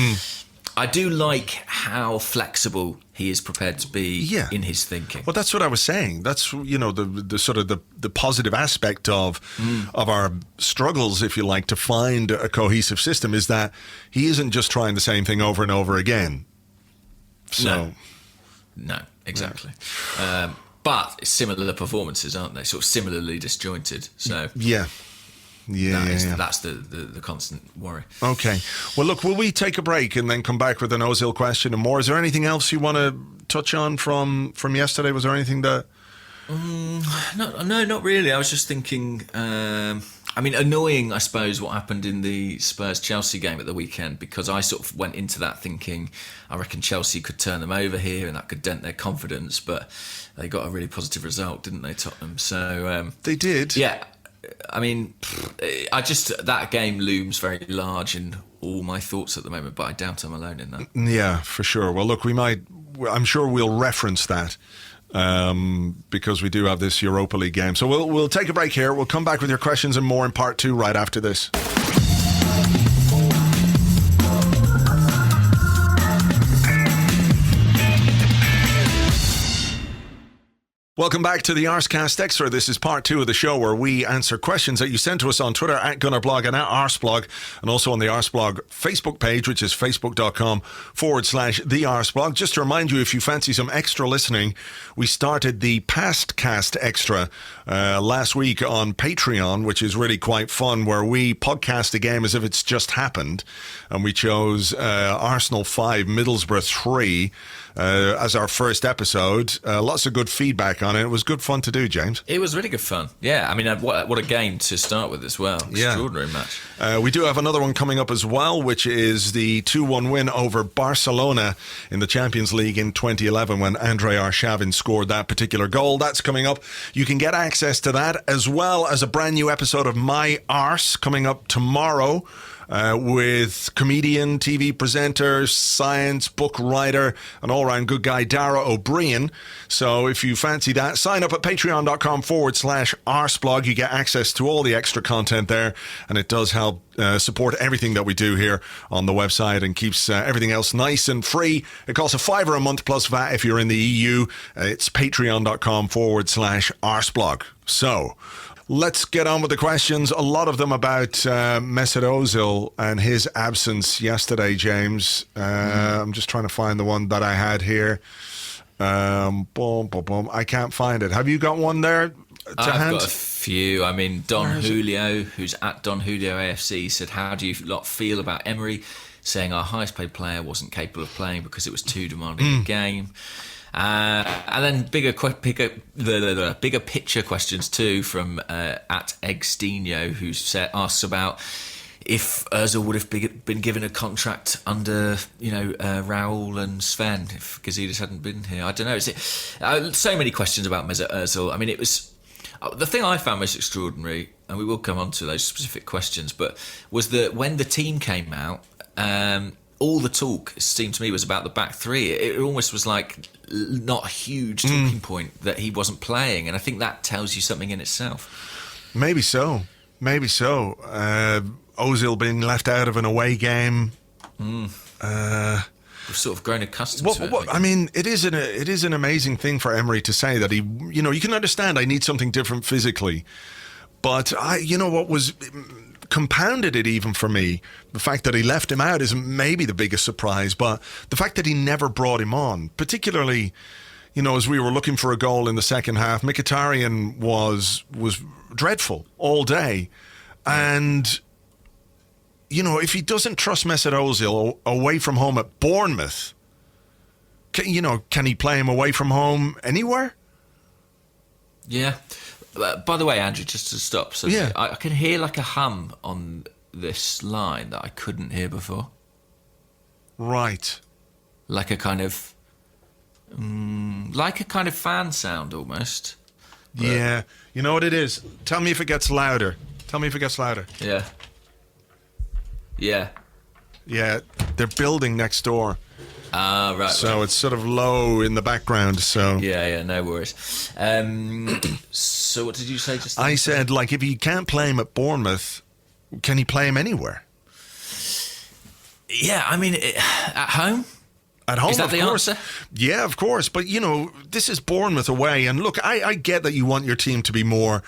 E: I do like how flexible he is prepared to be in his thinking.
D: Well, that's what I was saying. That's, the sort of the positive aspect of our struggles, if you like, to find a cohesive system, is that he isn't just trying the same thing over and over again. So,
E: no, exactly. Yeah. But similar performances, aren't they? Sort of similarly disjointed. So that's the constant worry. Okay.
D: Well, look, will we take a break and then come back with an Ozil question and more? Is there anything else you want to touch on from yesterday? Was there anything that...
E: No, not really. I was just thinking... annoying, I suppose, what happened in the Spurs-Chelsea game at the weekend, because I sort of went into that thinking I reckon Chelsea could turn them over here and that could dent their confidence, but they got a really positive result, didn't they, Tottenham? So
D: they did.
E: Yeah. That game looms very large in all my thoughts at the moment, but I doubt I'm alone in that.
D: Yeah, for sure. Well, look, I'm sure we'll reference that because we do have this Europa League game. So we'll take a break here. We'll come back with your questions and more in part 2 right after this. Welcome back to the Arsecast Extra. This is part 2 of the show where we answer questions that you send to us on Twitter at Gunnerblog and at Arseblog, and also on the Arseblog Facebook page, which is facebook.com/the Arseblog. Just to remind you, if you fancy some extra listening, we started the Past Cast Extra last week on Patreon, which is really quite fun, where we podcast a game as if it's just happened, and we chose Arsenal 5, Middlesbrough 3 as our first episode. Lots of good feedback on it. It was good fun to do, James.
E: It was really good fun. Yeah, I mean, what a game to start with as well. Extraordinary match.
D: We do have another one coming up as well, which is the 2-1 win over Barcelona in the Champions League in 2011 when Andrei Arshavin scored that particular goal. That's coming up. You can get access to that as well as a brand new episode of My Arse coming up tomorrow. With comedian, TV presenter, science book writer, and all-round good guy Dara O'Brien. So if you fancy that, sign up at patreon.com/Arseblog. You get access to all the extra content there, and it does help support everything that we do here on the website and keeps everything else nice and free. It costs $5 a month plus VAT if you're in the EU. It's patreon.com/Arseblog. So let's get on with the questions. A lot of them about Mesut Ozil and his absence yesterday, James. I'm just trying to find the one that I had here. I can't find it. Have you got one there to hand?
E: I've got a few. I mean, Don Julio, who's at Don Julio AFC, said, how do you lot feel about Emery saying our highest paid player wasn't capable of playing because it was too demanding a game? And then bigger picture questions too from at Egstino, who asks about if Ozil would have been given a contract under Raul and Sven if Gazidis hadn't been here. I don't know. So many questions about Mesut Ozil. I mean, it was the thing I found most extraordinary, and we will come on to those specific questions, but was that when the team came out, all the talk, it seemed to me, was about the back three. It almost was like not a huge talking point that he wasn't playing, and I think that tells you something in itself.
D: Maybe so. Ozil being left out of an away game.
E: We've sort of grown accustomed to it.
D: I mean, it is an amazing thing for Emery to say that he, you can understand I need something different physically, but what was compounded it even for me, the fact that he left him out isn't maybe the biggest surprise, but the fact that he never brought him on, particularly, as we were looking for a goal in the second half, Mkhitaryan was dreadful all day. And, if he doesn't trust Mesut Ozil away from home at Bournemouth, can he play him away from home anywhere?
E: Yeah. By the way, Andrew, just to stop, so yeah. I can hear like a hum on this line that I couldn't hear before.
D: Right.
E: Like a kind of fan sound almost.
D: But yeah. You know what it is? Tell me if it gets louder.
E: Yeah.
D: Yeah, they're building next door.
E: Ah, right.
D: So it's sort of low in the background. So
E: yeah, no worries. So what did you say just then?
D: I said, if he can't play him at Bournemouth, can he play him anywhere?
E: Yeah, I mean, at home?
D: At home,
E: is that
D: of
E: the
D: course.
E: Answer?
D: Yeah, of course. But, this is Bournemouth away. And look, I get that you want your team to be more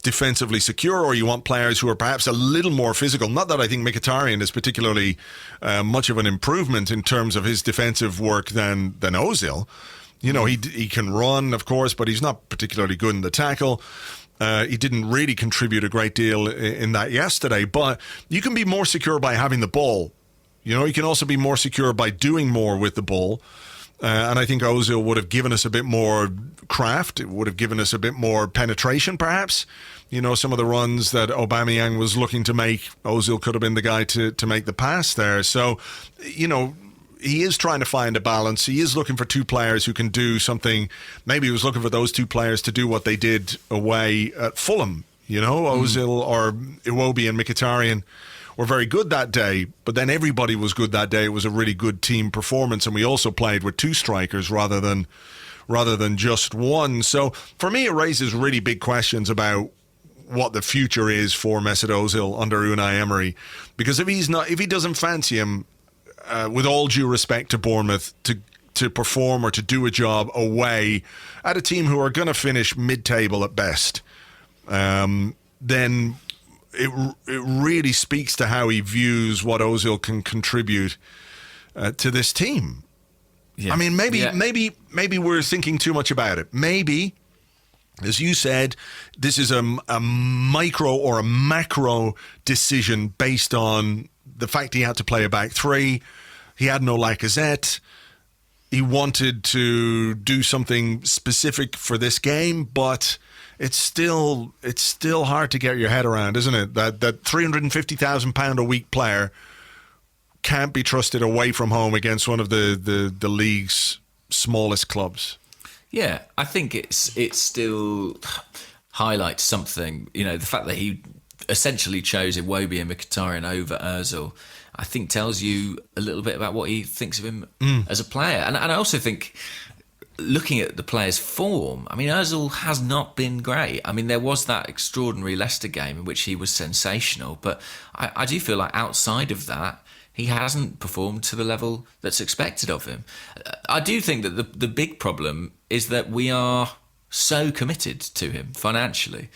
D: defensively secure, or you want players who are perhaps a little more physical. Not that I think Mkhitaryan is particularly much of an improvement in terms of his defensive work than Ozil. He can run, of course, but he's not particularly good in the tackle. He didn't really contribute a great deal in that yesterday, but you can be more secure by having the ball. You can also be more secure by doing more with the ball. And I think Ozil would have given us a bit more craft. It would have given us a bit more penetration, perhaps. Some of the runs that Aubameyang was looking to make, Ozil could have been the guy to make the pass there. So, he is trying to find a balance. He is looking for two players who can do something. Maybe he was looking for those two players to do what they did away at Fulham. Ozil or Iwobi and Mkhitaryan were very good that day, but then everybody was good that day. It was a really good team performance, and we also played with two strikers rather than just one. So for me, it raises really big questions about what the future is for Mesut Ozil under Unai Emery, because if he doesn't fancy him, with all due respect to Bournemouth, to to perform or to do a job away at a team who are going to finish mid-table at best, then it really speaks to how he views what Ozil can contribute to this team.
E: Yeah.
D: I mean, maybe we're thinking too much about it. Maybe, as you said, this is a micro or a macro decision based on the fact he had to play a back three. He had no Lacazette. He wanted to do something specific for this game, but it's still hard to get your head around, isn't it? That £350,000 a week player can't be trusted away from home against one of the league's smallest clubs.
E: Yeah, I think it still highlights something. You know, the fact that he essentially chose Iwobi and Mkhitaryan over Ozil, I think tells you a little bit about what he thinks of him as a player. And I also think, looking at the player's form, I mean, Ozil has not been great. I mean, there was that extraordinary Leicester game in which he was sensational, but I do feel like outside of that, he hasn't performed to the level that's expected of him. I do think that the big problem is that we are so committed to him financially.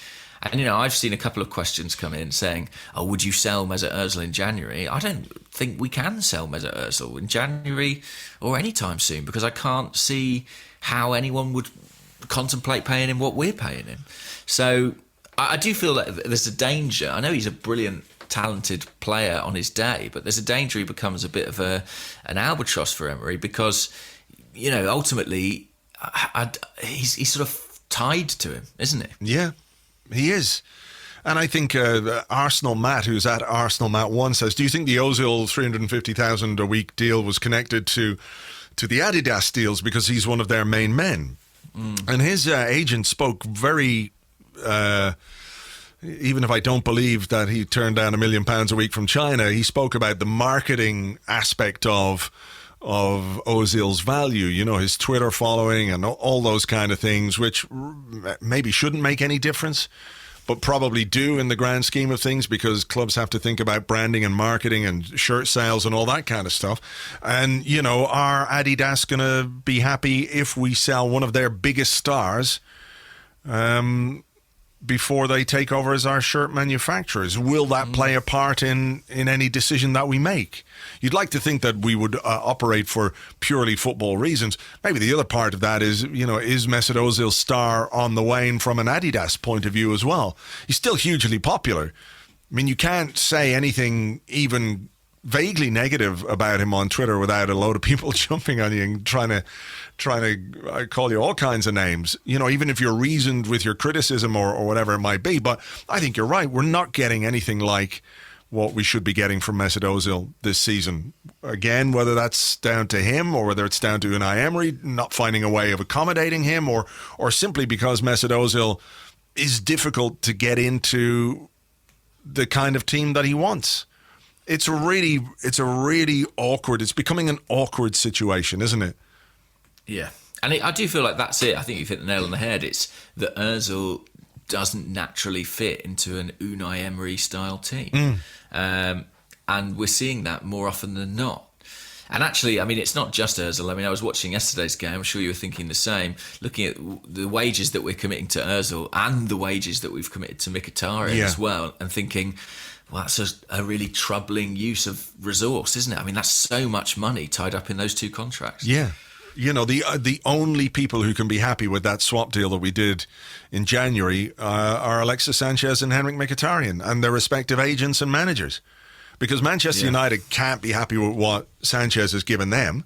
E: And, you know, I've seen a couple of questions come in saying, oh, would you sell Mesut Ozil in January? I don't think we can sell Mesut Ozil in January or any time soon, because I can't see how anyone would contemplate paying him what we're paying him. So I do feel that there's a danger. I know he's a brilliant, talented player on his day, but there's a danger he becomes a bit of an albatross for Emery, because, you know, ultimately he's sort of tied to him, isn't he?
D: Yeah, he is. And I think Arsenal Matt, who's at Arsenal Matt 1, says, do you think the Ozil 350,000 a week deal was connected to the Adidas deals because he's one of their main men? And his agent spoke very... even if I don't believe that he turned down £1 million a week from China, he spoke about the marketing aspect of Ozil's value, you know, his Twitter following and all those kind of things, which maybe shouldn't make any difference, but probably do in the grand scheme of things, because clubs have to think about branding and marketing and shirt sales and all that kind of stuff. And, you know, are Adidas going to be happy if we sell one of their biggest stars before they take over as our shirt manufacturers? Will that play a part in any decision that we make? You'd like to think that we would operate for purely football reasons. Maybe the other part of that is, you know, is Mesut Ozil's star on the wane from an Adidas point of view as well? He's still hugely popular. I mean, you can't say anything even vaguely negative about him on Twitter without a load of people jumping on you and trying to call you all kinds of names, you know, even if you're reasoned with your criticism or whatever it might be. But I think you're right. We're not getting anything like what we should be getting from Mesut Ozil this season. Again, whether that's down to him or whether it's down to Unai Emery not finding a way of accommodating him, or simply because Mesut Ozil is difficult to get into the kind of team that he wants. It's a really awkward, it's becoming an awkward situation, isn't it?
E: Yeah. And I do feel like that's it. I think you've hit the nail on the head. It's that Ozil doesn't naturally fit into an Unai Emery style team. And we're seeing that more often than not. And actually, I mean, it's not just Ozil. I mean, I was watching yesterday's game. I'm sure you were thinking the same, looking at the wages that we're committing to Ozil and the wages that we've committed to Mkhitaryan as well, and thinking, well, that's a really troubling use of resource, isn't it? I mean, that's so much money tied up in those two contracts.
D: Yeah. You know, the only people who can be happy with that swap deal that we did in January are Alexis Sanchez and Henrik Mkhitaryan and their respective agents and managers. Because Manchester United can't be happy with what Sanchez has given them.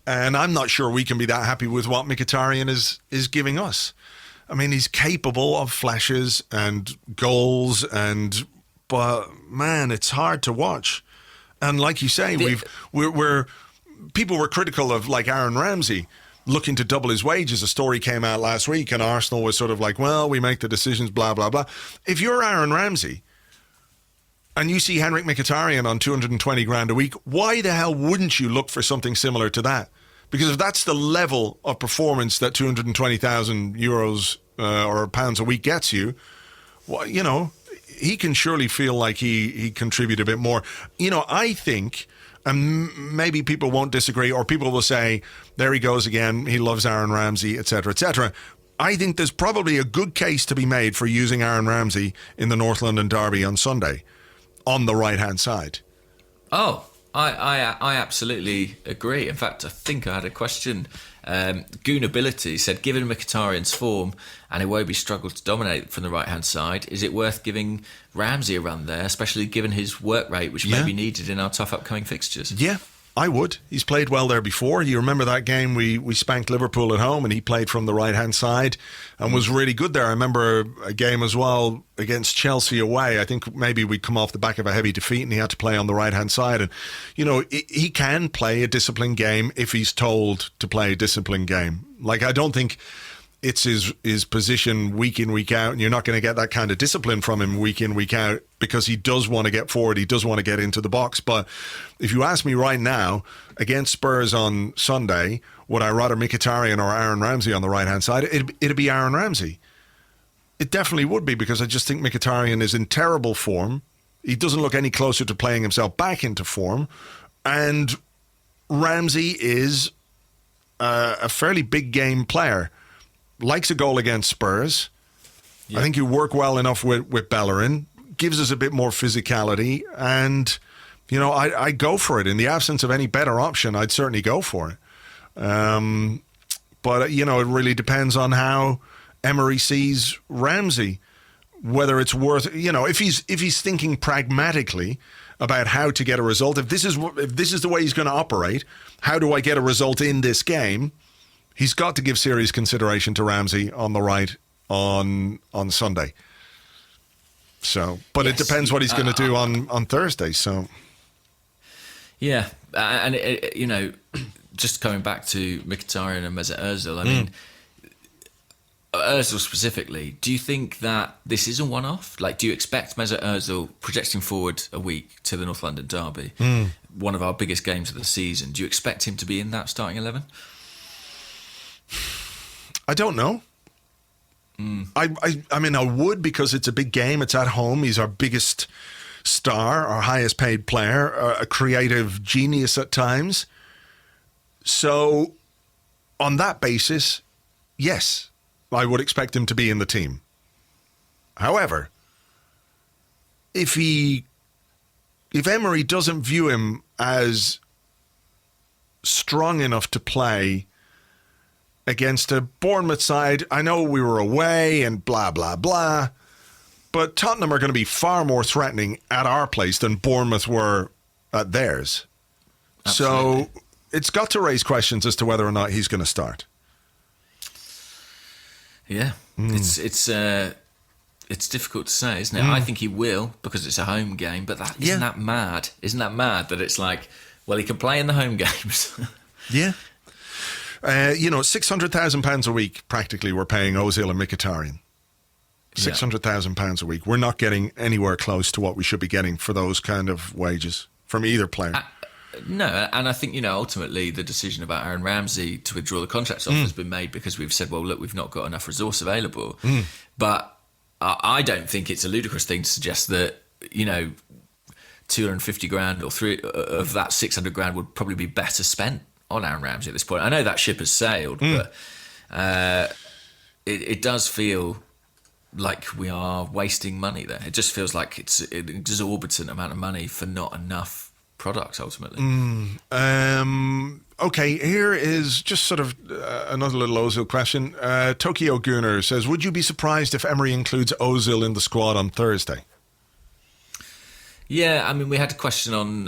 D: And I'm not sure we can be that happy with what Mkhitaryan is giving us. I mean, he's capable of flashes and goals, but man, it's hard to watch. And like you say, people were critical of, like, Aaron Ramsey looking to double his wages. A story came out last week and Arsenal was sort of like, well, we make the decisions, blah, blah, blah. If you're Aaron Ramsey and you see Henrik Mkhitaryan on 220 grand a week, why the hell wouldn't you look for something similar to that? Because if that's the level of performance that 220,000 euros or pounds a week gets you, well, you know, he can surely feel like he contributed a bit more. You know, I think, and maybe people won't disagree, or people will say, there he goes again, he loves Aaron Ramsey, etc., etc. I think there's probably a good case to be made for using Aaron Ramsey in the North London derby on Sunday on the right-hand side.
E: Oh, I absolutely agree. In fact, I think I had a question. Goonability said, given Mkhitaryan's form and Iwobi struggled to dominate from the right-hand side, is it worth giving Ramsey a run there, especially given his work rate, which may be needed in our tough upcoming fixtures?
D: Yeah, I would. He's played well there before. You remember that game we spanked Liverpool at home and he played from the right-hand side and was really good there. I remember a game as well against Chelsea away. I think maybe we'd come off the back of a heavy defeat and he had to play on the right-hand side. And, you know, he can play a disciplined game if he's told to play a disciplined game. Like, I don't think it's his position week in, week out, and you're not going to get that kind of discipline from him week in, week out, because he does want to get forward, he does want to get into the box. But if you ask me right now, against Spurs on Sunday, would I rather Mkhitaryan or Aaron Ramsey on the right-hand side? It'd be Aaron Ramsey. It definitely would be, because I just think Mkhitaryan is in terrible form. He doesn't look any closer to playing himself back into form. And Ramsey is a fairly big game player. Likes a goal against Spurs. Yeah. I think you work well enough with Bellerin. Gives us a bit more physicality. And, you know, I go for it. In the absence of any better option, I'd certainly go for it. But, you know, it really depends on how Emery sees Ramsey. Whether it's worth, you know, if he's thinking pragmatically about how to get a result, if this is the way he's going to operate, how do I get a result in this game? He's got to give serious consideration to Ramsey on the right on Sunday. So, but yes, it depends what he's going to do on Thursday. So,
E: yeah, and you know, just coming back to Mkhitaryan and Mesut Ozil, I mean, Ozil specifically, do you think that this is a one-off? Like, do you expect Mesut Ozil, projecting forward a week to the North London derby, one of our biggest games of the season, do you expect him to be in that starting 11?
D: I don't know. I mean, I would, because it's a big game. It's at home. He's our biggest star, our highest paid player, a creative genius at times. So, on that basis, yes, I would expect him to be in the team. However, if Emery doesn't view him as strong enough to play against a Bournemouth side, I know we were away and blah, blah, blah, but Tottenham are going to be far more threatening at our place than Bournemouth were at theirs. Absolutely. So it's got to raise questions as to whether or not he's going to start.
E: Yeah, it's difficult to say, isn't it? I think he will, because it's a home game, but isn't that mad? Isn't that mad that it's like, well, he can play in the home games?
D: Yeah. You know, £600,000 a week, practically, we're paying Ozil and Mkhitaryan. £600,000 a week. We're not getting anywhere close to what we should be getting for those kind of wages from either player.
E: No, and I think, you know, ultimately the decision about Aaron Ramsey to withdraw the contract offer has been made because we've said, well, look, we've not got enough resource available. But I don't think it's a ludicrous thing to suggest that, you know, 250 grand or three of that 600 grand would probably be better spent on Aaron Ramsey at this point. I know that ship has sailed, but it does feel like we are wasting money there. It just feels like it's an exorbitant amount of money for not enough product, ultimately.
D: Okay, here is just sort of another little Ozil question. Tokyo Gunner says, would you be surprised if Emery includes Ozil in the squad on Thursday?
E: Yeah, I mean, we had a question on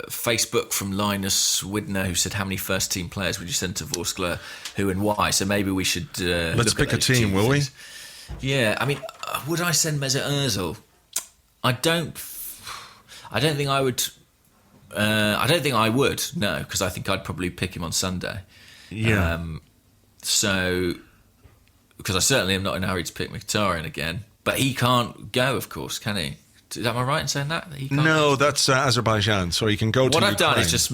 E: Facebook from Linus Widner, who said, how many first-team players would you send to Vorskla, who and why? So maybe we should
D: let's pick a team, will we?
E: Yeah, I mean, would I send Mesut Ozil? I don't think I would. I don't think I would, no, because I think I'd probably pick him on Sunday.
D: Yeah.
E: So, because I certainly am not in a hurry to pick Mkhitaryan again, but he can't go, of course, can he? Am I right in saying that? He can't
D: no, that's Azerbaijan, so he can go to Ukraine.
E: What I've done is just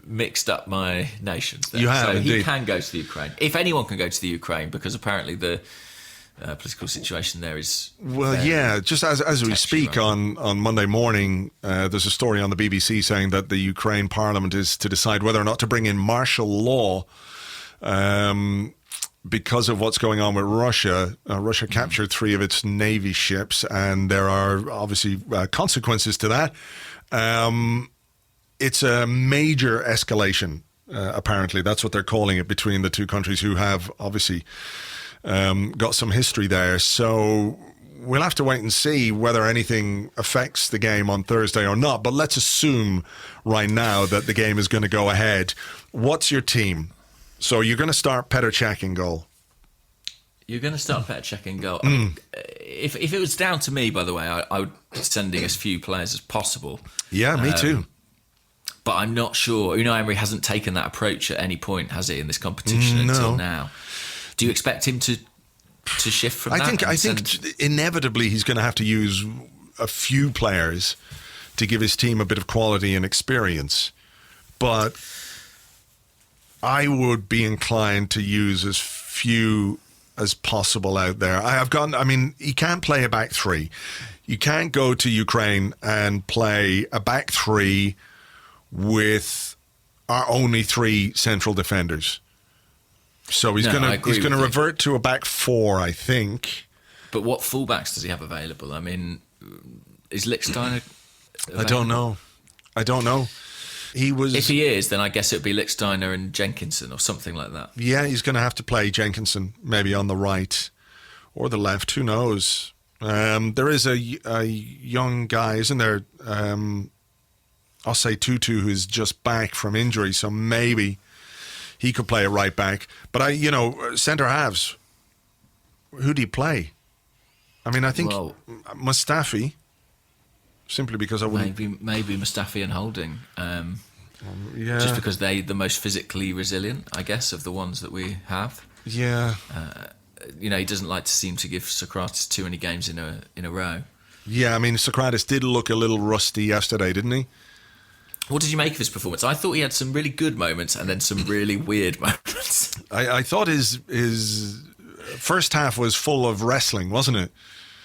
E: mixed up my nations there.
D: You have,
E: so
D: indeed.
E: He can go to the Ukraine. If anyone can go to the Ukraine, because apparently the political situation there is.
D: Well, yeah, just as we speak on Monday morning, there's a story on the BBC saying that the Ukraine Parliament is to decide whether or not to bring in martial law because of what's going on with Russia. Russia captured 3 of its Navy ships, and there are obviously consequences to that. It's a major escalation, apparently. That's what they're calling it, between the two countries who have obviously got some history there. So we'll have to wait and see whether anything affects the game on Thursday or not. But let's assume right now that the game is going to go ahead. What's your team? So you're going to start Petr Cech in goal.
E: You're going to start Petr Cech in goal. I mean, if it was down to me, by the way, I would be sending as few players as possible.
D: Yeah, me too.
E: But I'm not sure. Unai Emery hasn't taken that approach at any point, has he, in this competition until now? Do you expect him to shift from that?
D: I think inevitably he's going to have to use a few players to give his team a bit of quality and experience. But I would be inclined to use as few as possible out there. He can't play a back 3. You can't go to Ukraine and play a back 3 with our only 3 central defenders. So he's going to revert to a back 4, I think.
E: But what fullbacks does he have available? I mean, is Lichtsteiner available?
D: I don't know.
E: If he is, then I guess it would be Lichtsteiner and Jenkinson or something like that.
D: Yeah, he's going to have to play Jenkinson maybe on the right or the left. Who knows? There is a young guy, isn't there? I'll say Tutu, who's just back from injury, so maybe he could play a right back. But centre halves. Who do you play? I mean, I think Mustafi. Simply because I wouldn't...
E: Maybe Mustafi and Holding.
D: Yeah.
E: Just because they're the most physically resilient, I guess, of the ones that we have.
D: Yeah.
E: He doesn't like to seem to give Socrates too many games in a row.
D: Yeah, I mean, Socrates did look a little rusty yesterday, didn't he?
E: What did you make of his performance? I thought he had some really good moments and then some really weird moments.
D: I thought his first half was full of wrestling, wasn't it?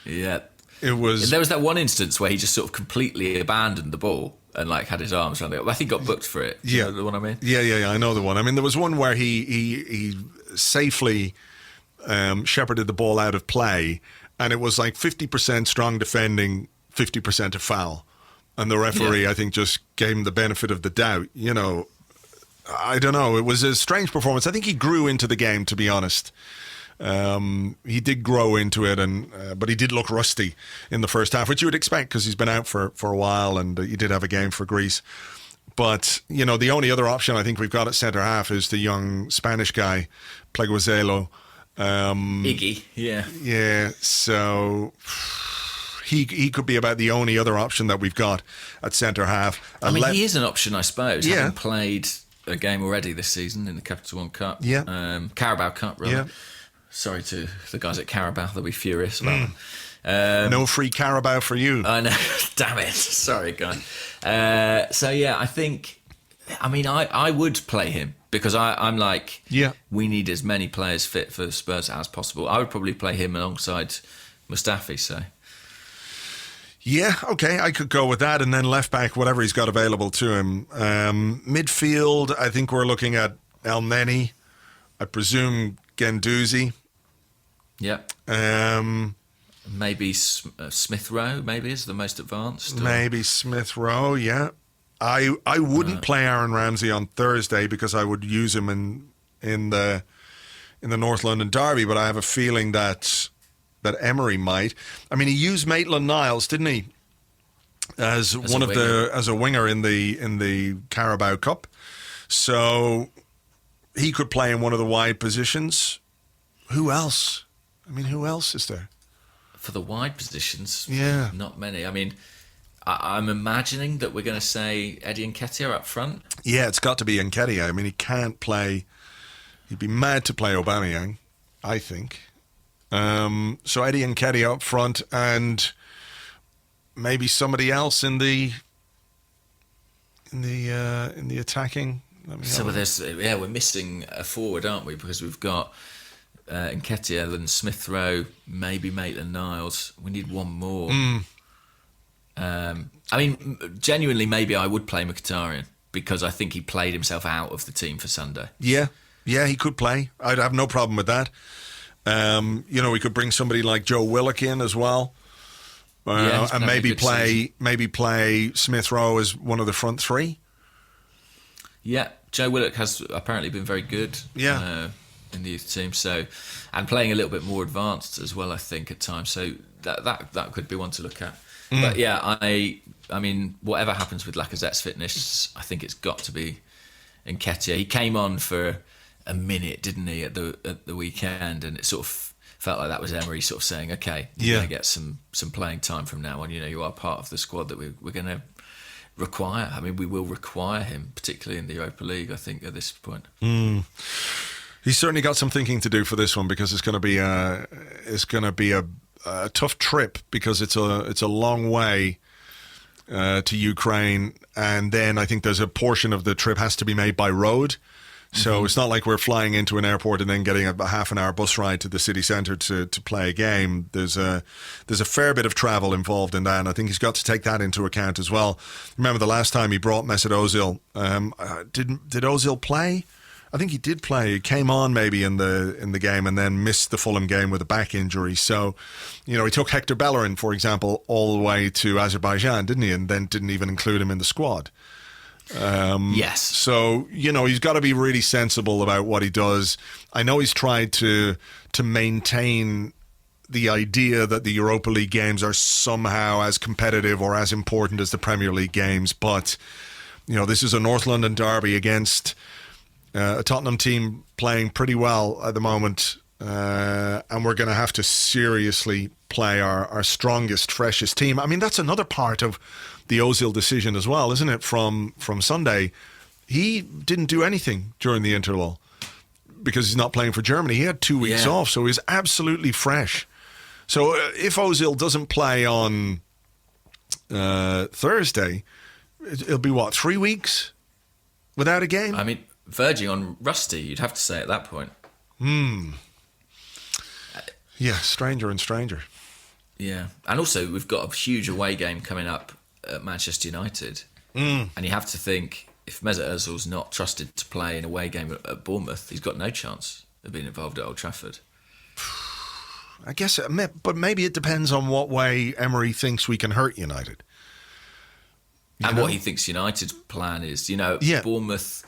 E: Yeah.
D: It was.
E: There was that one instance where he just sort of completely abandoned the ball and had his arms around it. I think he got booked for it. Do you know the one I mean?
D: Yeah. I know the one. I mean, there was one where he safely shepherded the ball out of play, and it was 50% strong defending, 50% a foul, and the referee I think just gave him the benefit of the doubt. I don't know. It was a strange performance. I think he grew into the game, to be honest. He did grow into it, but he did look rusty in the first half, which you would expect because he's been out for a while, and he did have a game for Greece. But the only other option I think we've got at centre half is the young Spanish guy, Pleguezelo.
E: Iggy,
D: yeah. So he could be about the only other option that we've got at centre half.
E: He is an option, I suppose. Having played a game already this season in the Capital One Cup, Carabao Cup, rather. Yeah. Sorry to the guys at Carabao, they'll be furious about them.
D: No free Carabao for you.
E: I know, damn it. Sorry, guys. I think, I would play him because I'm we need as many players fit for Spurs as possible. I would probably play him alongside Mustafi, so.
D: Yeah, okay, I could go with that, and then left back, whatever he's got available to him. Midfield, I think we're looking at Elneny, I presume Guendouzi.
E: Yeah. Maybe Smith Rowe, maybe is the most advanced.
D: Maybe Smith Rowe, yeah. I wouldn't play Aaron Ramsey on Thursday because I would use him in the North London derby, but I have a feeling that Emery might. I mean, he used Maitland-Niles, didn't he? As a winger in the Carabao Cup. So he could play in one of the wide positions. Who else? Who else is there?
E: For the wide positions,
D: yeah,
E: not many. I'm imagining that we're going to say Eddie Nketiah up front.
D: Yeah, it's got to be Nketiah. He can't play. He'd be mad to play Aubameyang, I think. So Eddie Nketiah up front, and maybe somebody else in the attacking.
E: We're missing a forward, aren't we? Because we've got Nketiah, then Smith Rowe, maybe Maitland-Niles. We need one more. I mean, genuinely, maybe I would play Mkhitaryan because I think he played himself out of the team for Sunday.
D: Yeah, he could play. I'd have no problem with that. We could bring somebody like Joe Willock in as well, and maybe play Smith Rowe as one of the front three.
E: Yeah, Joe Willock has apparently been very good.
D: Yeah.
E: In the youth team, and playing a little bit more advanced as well, I think at times. So that could be one to look at. But yeah, I mean, whatever happens with Lacazette's fitness, I think it's got to be Nketiah. He came on for a minute, didn't he, at the weekend, and it sort of felt like that was Emery sort of saying, "Okay, you're going to get some playing time from now on. You are part of the squad that we're going to require." I mean, we will require him, particularly in the Europa League, I think, at this point.
D: He's certainly got some thinking to do for this one because it's going to be a tough trip because it's a long way to Ukraine, and then I think there's a portion of the trip has to be made by road. So it's not like we're flying into an airport and then getting a half an hour bus ride to the city centre to play a game. There's a fair bit of travel involved in that, and I think he's got to take that into account as well. Remember the last time he brought Mesut Ozil? Did Ozil play? I think he did play. He came on maybe in the game and then missed the Fulham game with a back injury. So, he took Hector Bellerin, for example, all the way to Azerbaijan, didn't he? And then didn't even include him in the squad.
E: Yes.
D: So, he's got to be really sensible about what he does. I know he's tried to maintain the idea that the Europa League games are somehow as competitive or as important as the Premier League games. But, this is a North London derby against a Tottenham team playing pretty well at the moment, and we're going to have to seriously play our strongest, freshest team. I mean, that's another part of the Ozil decision as well, isn't it, from Sunday? He didn't do anything during the interval because he's not playing for Germany. He had 2 weeks off, so he's absolutely fresh. So if Ozil doesn't play on Thursday, it'll be, 3 weeks without a game?
E: I mean, verging on rusty, you'd have to say at that point.
D: Yeah, stranger and stranger.
E: Yeah, and also we've got a huge away game coming up at Manchester United, and you have to think if Mesut Ozil's not trusted to play an away game at Bournemouth, he's got no chance of being involved at Old Trafford.
D: I guess, but maybe it depends on what way Emery thinks we can hurt United.
E: And what he thinks United's plan is. Bournemouth,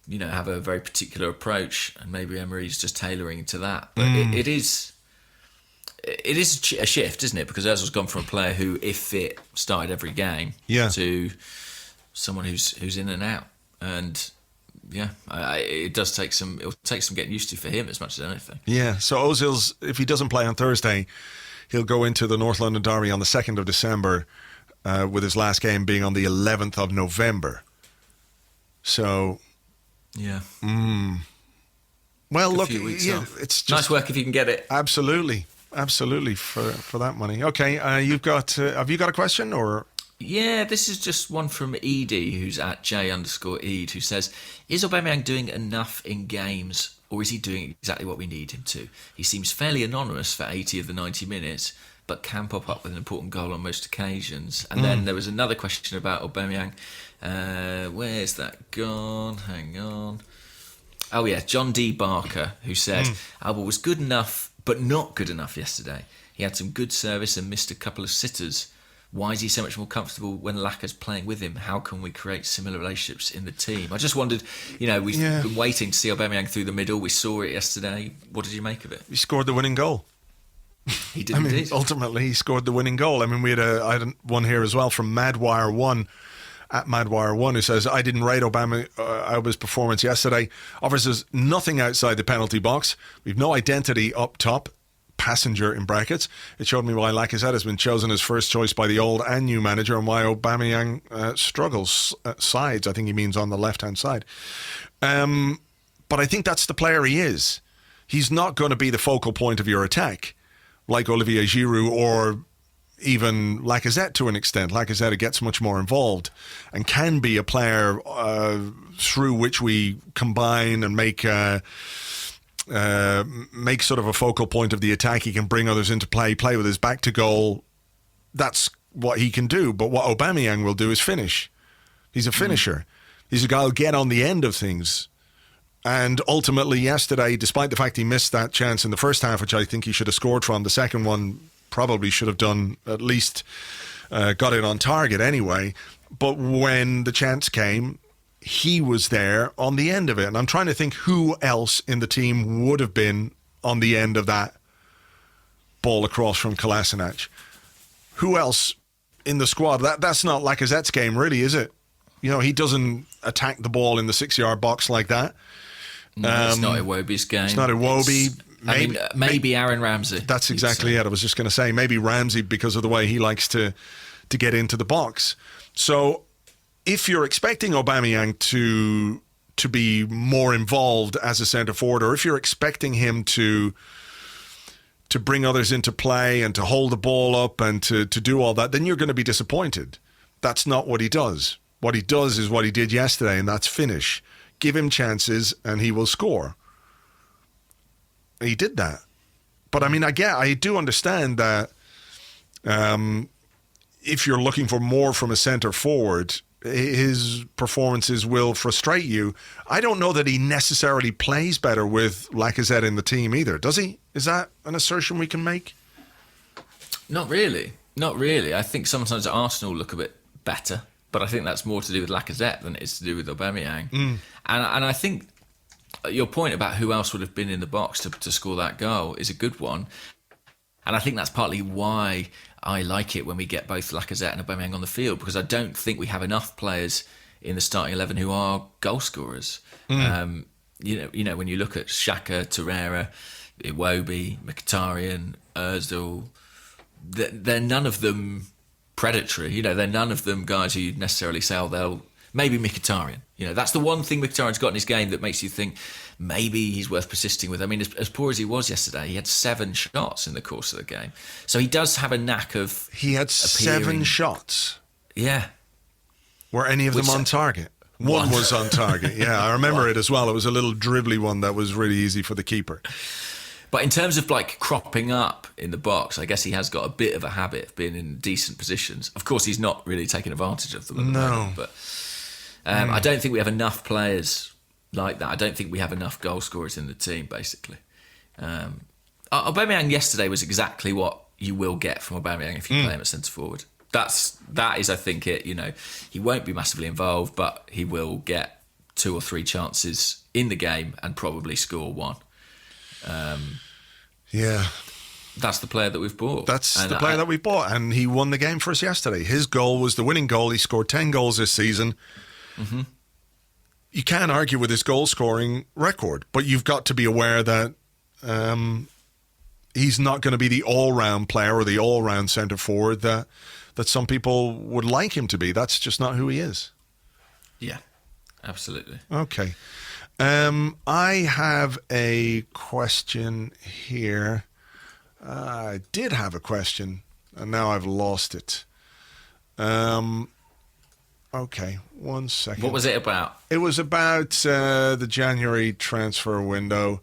E: have a very particular approach, and maybe Emery's just tailoring to that. But it is a shift, isn't it? Because Ozil's gone from a player who, if fit, started every game to someone who's in and out. And it'll take some getting used to for him as much as anything. Yeah.
D: So Ozil's, if he doesn't play on Thursday, he'll go into the North London derby on the 2nd of December, with his last game being on the 11th of November. So.
E: Yeah.
D: Well, look,
E: it's just nice work if you can get it.
D: Absolutely for that money. Okay, have you got a question or?
E: Yeah, this is just one from Edie, who's at J_Ed, who says, "Is Aubameyang doing enough in games, or is he doing exactly what we need him to? He seems fairly anonymous for 80 of the 90 minutes, but can pop up with an important goal on most occasions." And then there was another question about Aubameyang. Where's that gone? Hang on. Oh yeah, John D. Barker, who said, "Alba was good enough, but not good enough yesterday. He had some good service and missed a couple of sitters. Why is he so much more comfortable when Laka's playing with him? How can we create similar relationships in the team?" I just wondered, we've been waiting to see Aubameyang through the middle. We saw it yesterday. What did you make of it?
D: He scored the winning goal.
E: He did indeed.
D: Ultimately, he scored the winning goal. I mean, I had one here as well from Madwire1, at Madwire1, who says, "I didn't rate Auba's performance yesterday. Offers us nothing outside the penalty box. We've no identity up top. Passenger in brackets. It showed me why Lacazette has been chosen as first choice by the old and new manager, and why Aubameyang struggles sides. I think he means on the left-hand side. But I think that's the player he is. He's not going to be the focal point of your attack, like Olivier Giroud or even Lacazette to an extent. Lacazette gets much more involved and can be a player through which we combine and make make sort of a focal point of the attack. He can bring others into play with his back to goal. That's what he can do. But what Aubameyang will do is finish. He's a finisher. He's a guy who'll get on the end of things. And ultimately yesterday, despite the fact he missed that chance in the first half, which I think he should have scored from, the second one probably should have done, at least got it on target anyway. But when the chance came, he was there on the end of it. And I'm trying to think who else in the team would have been on the end of that ball across from Kolasinac. Who else in the squad? That's not Lacazette's game, really, is it? You know, he doesn't attack the ball in the 6-yard box like that.
E: No, it's not Iwobi's game.
D: It's not Iwobi.
E: Maybe Aaron Ramsey.
D: That's exactly it. I was just going to say, maybe Ramsey, because of the way he likes to get into the box. So if you're expecting Aubameyang to be more involved as a centre forward, or if you're expecting him to bring others into play and to hold the ball up and to do all that, then you're going to be disappointed. That's not what he does. What he does is what he did yesterday, and that's finish. Give him chances and he will score. He did that. But I mean, I do understand that if you're looking for more from a centre forward, his performances will frustrate you. I don't know that he necessarily plays better with Lacazette in the team either, does he? Is that an assertion we can make?
E: Not really. I think sometimes Arsenal look a bit better, but I think that's more to do with Lacazette than it is to do with Aubameyang. And I think your point about who else would have been in the box to score that goal is a good one. And I think that's partly why I like it when we get both Lacazette and Aubameyang on the field, because I don't think we have enough players in the starting 11 who are goal scorers. You know, when you look at Xhaka, Torreira, Iwobi, Mkhitaryan, Ozil, they're none of them predatory. You know, they're none of them guys who you'd necessarily say, they'll... Maybe Mkhitaryan. You know, that's the one thing Mkhitaryan's got in his game that makes you think maybe he's worth persisting with. I mean, as poor as he was yesterday, he had 7 shots in the course of the game. So he does have a knack of...
D: He had 7 shots?
E: Yeah.
D: Were any of them on target? One was on target, yeah. I remember it as well. It was a little dribbly one that was really easy for the keeper.
E: But in terms of like cropping up in the box, I guess he has got a bit of a habit of being in decent positions. Of course, he's not really taking advantage of them at the moment, but I don't think we have enough players like that. I don't think we have enough goal scorers in the team, basically. Aubameyang yesterday was exactly what you will get from Aubameyang if you play him at centre forward. That is, I think, it. You know, he won't be massively involved, but he will get 2 or 3 chances in the game and probably score 1.
D: Yeah.
E: That's the player that we've bought.
D: That we bought, and he won the game for us yesterday. His goal was the winning goal. He scored 10 goals this season. Mm-hmm. You can't argue with his goal-scoring record, but you've got to be aware that he's not going to be the all-round player or the all-round centre-forward that some people would like him to be. That's just not who he is.
E: Yeah, absolutely.
D: Okay. I have a question here. I did have a question, and now I've lost it. Okay, 1 second.
E: What was it about?
D: It was about the January transfer window.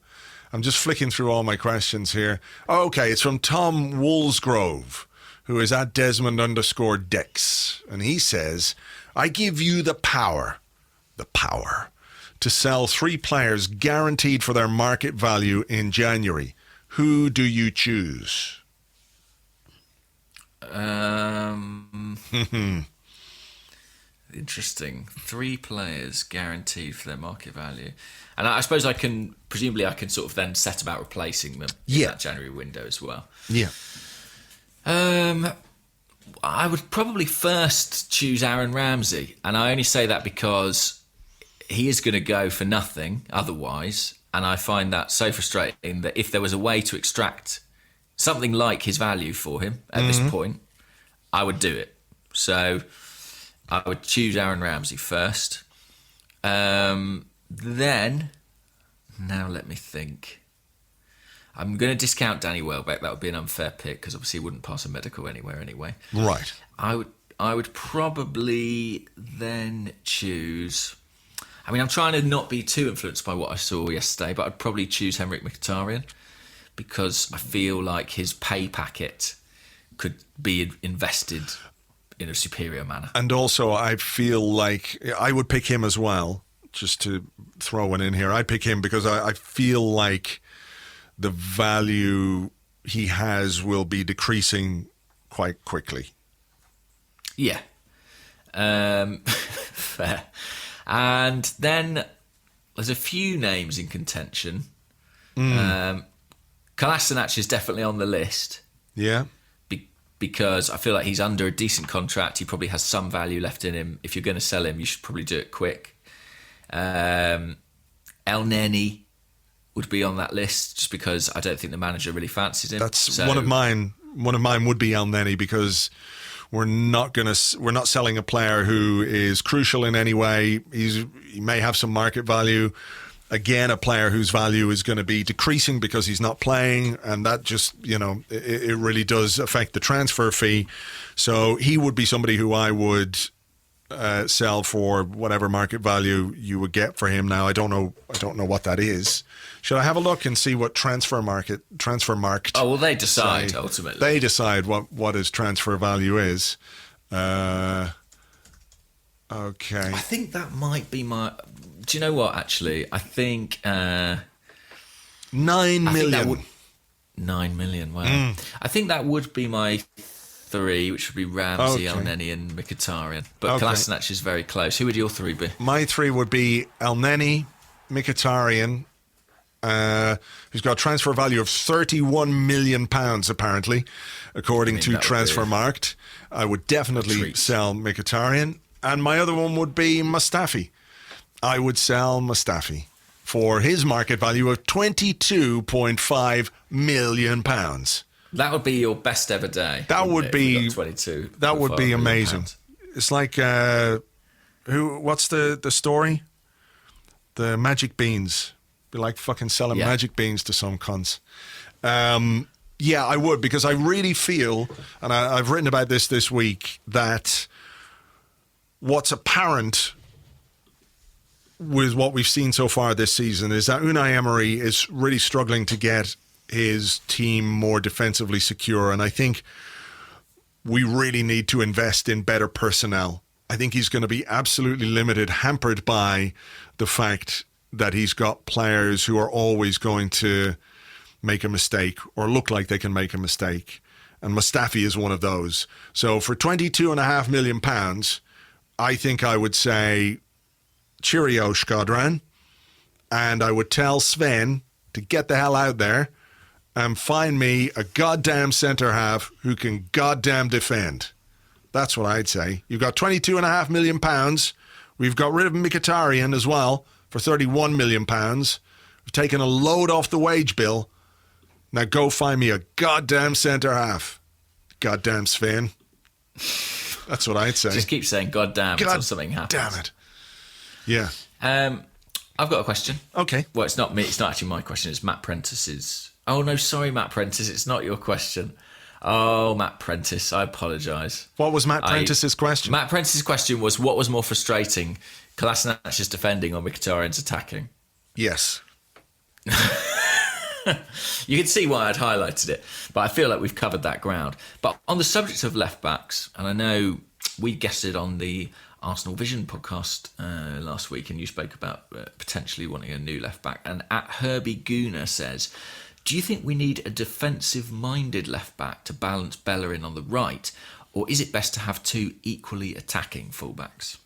D: I'm just flicking through all my questions here. Okay, it's from Tom Woolsgrove, who is at Desmond_Dex. And he says, I give you the power to sell 3 players guaranteed for their market value in January. Who do you choose?
E: Interesting. 3 players guaranteed for their market value. And I suppose I can sort of then set about replacing them in that January window as well.
D: Yeah.
E: I would probably first choose Aaron Ramsey. And I only say that because he is going to go for nothing otherwise. And I find that so frustrating that if there was a way to extract something like his value for him at this point, I would do it. So I would choose Aaron Ramsey first. Then, now let me think. I'm going to discount Danny Welbeck. That would be an unfair pick because obviously he wouldn't pass a medical anywhere anyway.
D: Right.
E: I would probably then choose... I mean, I'm trying to not be too influenced by what I saw yesterday, but I'd probably choose Henrik Mkhitaryan because I feel like his pay packet could be invested in a superior manner.
D: And also, I feel like I would pick him as well, just to throw one in here. I'd pick him because I feel like the value he has will be decreasing quite quickly.
E: Yeah. Fair. And then there's a few names in contention. Kolasinac is definitely on the list.
D: Yeah.
E: Because I feel like he's under a decent contract. He probably has some value left in him. If you're going to sell him, you should probably do it quick. El Neni would be on that list just because I don't think the manager really fancies him.
D: That's one of mine. One of mine would be El Neni because we're not selling a player who is crucial in any way. He may have some market value. Again, a player whose value is going to be decreasing because he's not playing, and that just, it really does affect the transfer fee. So he would be somebody who I would sell for whatever market value you would get for him. Now, I don't know what that is. Should I have a look and see what transfer market?
E: Oh, well, they decide ultimately.
D: They decide what his transfer value is. Okay.
E: I think that might be my. Do you know what? Actually, I think
D: 9 million.
E: 9 million. Wow. I think that would be my three, which would be Ramsey, El Neni, and Mkhitaryan. But Kolasinac is very close. Who would your three be?
D: My three would be El Neni, Mkhitaryan, who's got a transfer value of £31 million, apparently, according to Transfermarkt. I would definitely sell Mkhitaryan. And my other one would be Mustafi. I would sell Mustafi for his market value of £22.5 million.
E: That would be your best ever day.
D: That would be
E: 22.
D: That would be amazing. It's like what's the story? The magic beans. Be like fucking selling magic beans to some cunts. Yeah, I would, because I really feel, and I've written about this week, that what's apparent with what we've seen so far this season is that Unai Emery is really struggling to get his team more defensively secure, and I think we really need to invest in better personnel. I think he's going to be absolutely limited, hampered by the fact that he's got players who are always going to make a mistake or look like they can make a mistake, and Mustafi is one of those. So for £22.5 million, I think I would say cheerio, Shkodran, and I would tell Sven to get the hell out there and find me a goddamn centre-half who can goddamn defend. That's what I'd say. You've got £22.5 million. We've got rid of Mkhitaryan as well for £31 million. We've taken a load off the wage bill. Now go find me a goddamn centre-half. Goddamn Sven. That's what I'd say.
E: Just keep saying goddamn until something happens.
D: Damn it. Yeah.
E: I've got a question.
D: Okay.
E: Well, it's not me. It's not actually my question. It's Matt Prentice's. Oh, no, sorry, Matt Prentice. It's not your question. Oh, Matt Prentice. I apologise.
D: What was Matt Prentice's question?
E: Matt Prentice's question was, what was more frustrating, Kolasinac defending or Mkhitaryan's attacking?
D: Yes.
E: You can see why I'd highlighted it, but I feel like we've covered that ground. But on the subject of left-backs, and I know we guested on the Arsenal Vision podcast last week, and you spoke about potentially wanting a new left-back, and at Herbie Gooner says, do you think we need a defensive-minded left-back to balance Bellerin on the right, or is it best to have two equally attacking fullbacks?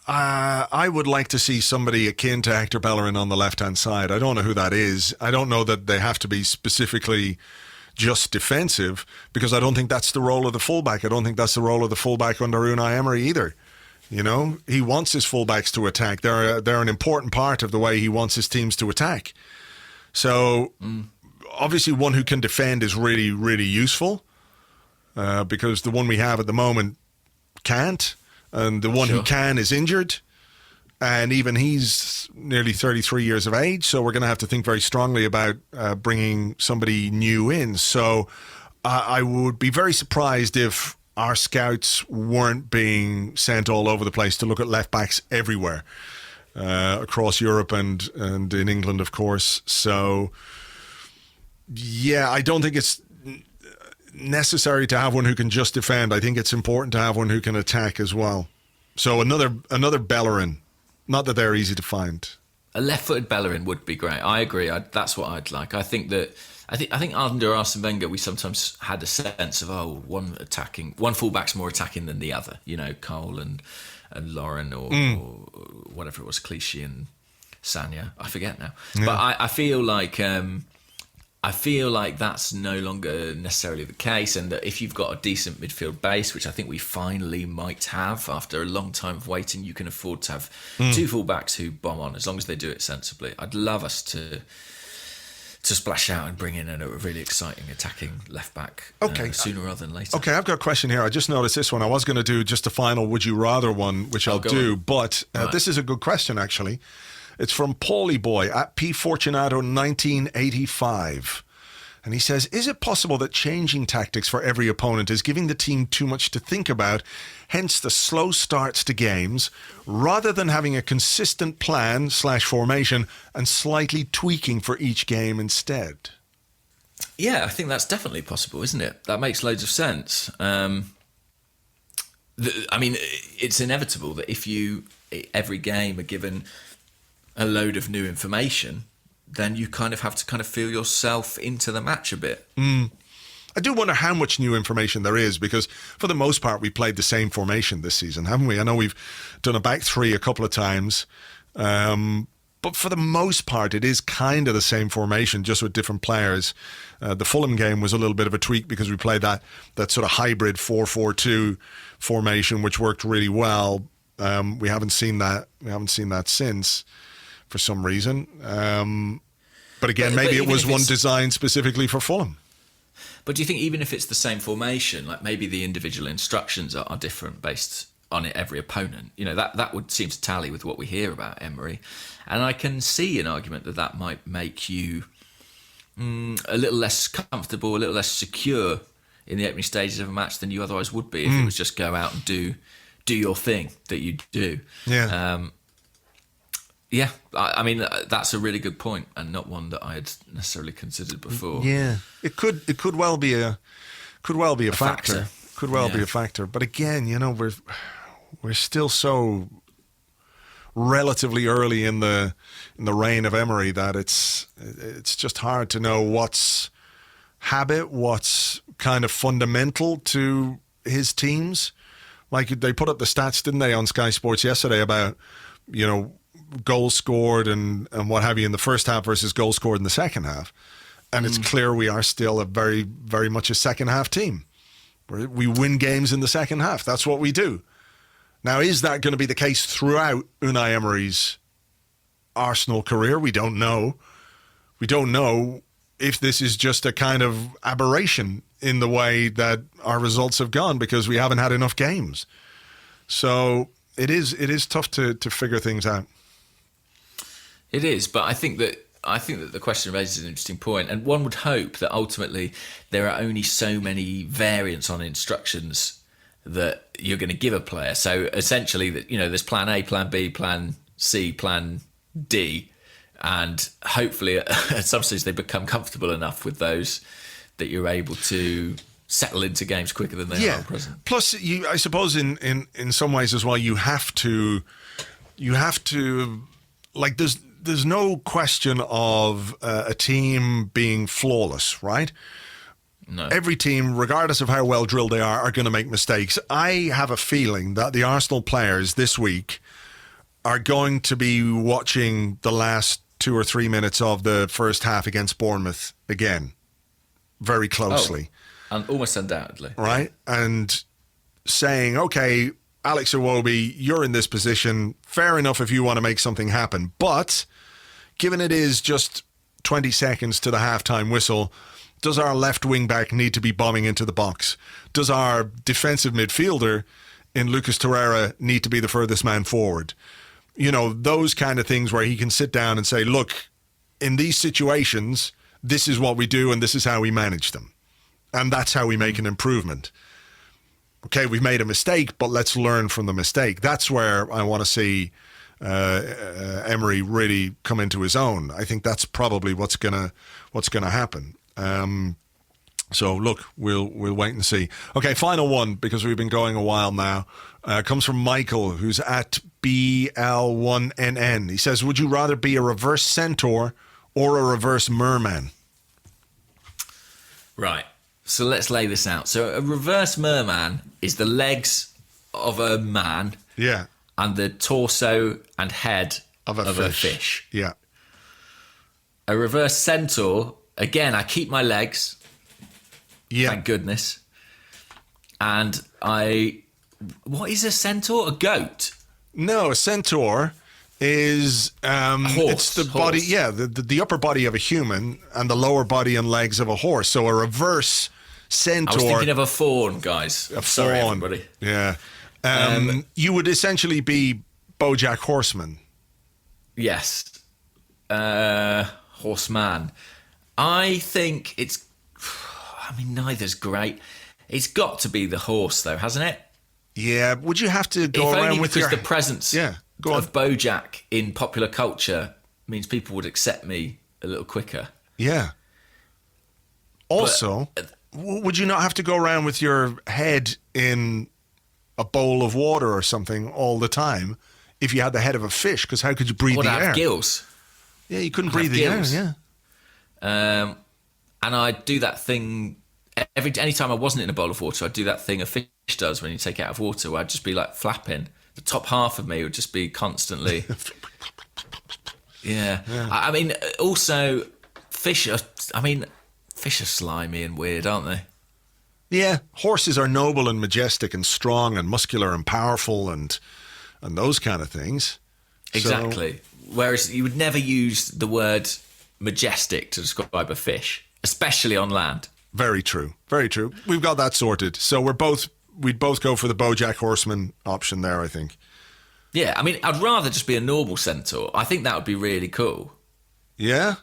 D: I would like to see somebody akin to Hector Bellerin on the left-hand side. I don't know who that is. I don't know that they have to be specifically just defensive, because I don't think that's the role of the fullback. I don't think that's the role of the fullback under Unai Emery either. You know, he wants his fullbacks to attack. They're an important part of the way he wants his teams to attack. So obviously one who can defend is really, really useful, because the one we have at the moment can't. And the one who can is injured. And even he's nearly 33 years of age. So we're going to have to think very strongly about bringing somebody new in. So I would be very surprised if our scouts weren't being sent all over the place to look at left backs everywhere across Europe and in England, of course. So, yeah, I don't think it's necessary to have one who can just defend. I think it's important to have one who can attack as well. So another Bellerin. Not that they're easy to find.
E: A left-footed Bellerin would be great. I agree. That's what I'd like. I think under Arsene Wenger we sometimes had a sense of one fullback's more attacking than the other. You know, Cole and Lauren or whatever it was, Clichy and Sanya. I forget now. Yeah. But I feel like that's no longer necessarily the case, and that if you've got a decent midfield base, which I think we finally might have after a long time of waiting, you can afford to have two fullbacks who bomb on, as long as they do it sensibly. I'd love us to splash out and bring in a really exciting attacking left back sooner rather than later. Okay,
D: I've got a question here. I just noticed this one. I was going to do just a final Would You Rather one, which I'll do, but this is a good question, actually. It's from Paulie Boy at P Fortunato 1985. And he says, is it possible that changing tactics for every opponent is giving the team too much to think about, hence the slow starts to games, rather than having a consistent plan / formation and slightly tweaking for each game instead?
E: Yeah, I think that's definitely possible, isn't it? That makes loads of sense. It's inevitable that if you, every game, are given a load of new information, then you kind of have to feel yourself into the match a bit.
D: I do wonder how much new information there is, because for the most part we played the same formation this season, haven't we? I know we've done a back three a couple of times, but for the most part it is kind of the same formation, just with different players. The Fulham game was a little bit of a tweak because we played that sort of hybrid 4-4-2 formation, which worked really well. We haven't seen that since, for some reason. But again, maybe it was one designed specifically for Fulham.
E: But do you think even if it's the same formation, like maybe the individual instructions are different based on every opponent? You know, that would seem to tally with what we hear about Emery. And I can see an argument that might make you a little less comfortable, a little less secure in the opening stages of a match than you otherwise would be if it was just go out and do your thing that you do.
D: Yeah.
E: Yeah, I mean that's a really good point, and not one that I had necessarily considered before.
D: Yeah, it could well be a factor. Could well be a factor. But again, you know, we're still so relatively early in the reign of Emery that it's just hard to know what's habit, what's kind of fundamental to his teams. Like they put up the stats, didn't they, on Sky Sports yesterday about, you know, goals scored and what have you in the first half versus goals scored in the second half. And it's clear we are still a very, very much a second half team. We win games in the second half. That's what we do. Now, is that going to be the case throughout Unai Emery's Arsenal career? We don't know. We don't know if this is just a kind of aberration in the way that our results have gone because we haven't had enough games. So it is tough to figure things out.
E: It is, but I think that the question raises an interesting point, and one would hope that ultimately there are only so many variants on instructions that you're going to give a player. So essentially, that, you know, there's plan A, plan B, plan C, plan D, and hopefully at some stage they become comfortable enough with those that you're able to settle into games quicker than they are at present. Plus,
D: I suppose in some ways as well, you have to like there's no question of a team being flawless, right?
E: No.
D: Every team, regardless of how well drilled they are going to make mistakes. I have a feeling that the Arsenal players this week are going to be watching the last 2 or 3 minutes of the first half against Bournemouth again, very closely.
E: And almost undoubtedly.
D: Right? And saying, okay, Alex Iwobi, you're in this position. Fair enough if you want to make something happen. But given it is just 20 seconds to the halftime whistle, does our left wing back need to be bombing into the box? Does our defensive midfielder in Lucas Torreira need to be the furthest man forward? You know, those kind of things where he can sit down and say, look, in these situations, this is what we do and this is how we manage them. And that's how we make an improvement. okay, we've made a mistake, but let's learn from the mistake. That's where I want to see Emery really come into his own. I think that's probably what's gonna happen. So look, we'll wait and see. Okay, final one, because we've been going a while now. Comes from Michael, who's at BL1NN. He says, would you rather be a reverse centaur or a reverse merman?
E: Right. So let's lay this out. So a reverse merman is the legs of a man,
D: Yeah.
E: and the torso and head
D: Of a fish. Yeah.
E: A reverse centaur, again, I keep my legs.
D: Yeah.
E: Thank goodness. And what is a centaur? A goat?
D: No, a centaur is it's the body, the upper body of a human and the lower body and legs of a horse. So a reverse centaur.
E: I was thinking of a fawn, guys. Sorry,
D: fawn.
E: everybody.
D: Yeah. You would essentially be BoJack Horseman.
E: Yes. Horseman. I think neither's great. It's got to be the horse, though, hasn't it?
D: Yeah. Would you have to go
E: If
D: around
E: only
D: with
E: because
D: your...
E: the presence of BoJack in popular culture means people would accept me a little quicker.
D: Yeah. Also, would you not have to go around with your head in a bowl of water or something all the time if you had the head of a fish? Because how could you breathe the air?
E: Would I have gills?
D: Yeah, you couldn't breathe the air. Yeah.
E: And I'd do that thing any time I wasn't in a bowl of water. I'd do that thing a fish does when you take it out of water, where I'd just be like flapping. The top half of me would just be constantly. Yeah. I mean, also fish are slimy and weird, aren't they?
D: Yeah, horses are noble and majestic and strong and muscular and powerful and those kind of things.
E: Exactly. Whereas you would never use the word majestic to describe a fish, especially on land.
D: Very true. Very true. We've got that sorted. So we'd both go for the BoJack Horseman option there, I think.
E: Yeah, I mean, I'd rather just be a normal centaur. I think that would be really cool.
D: Yeah?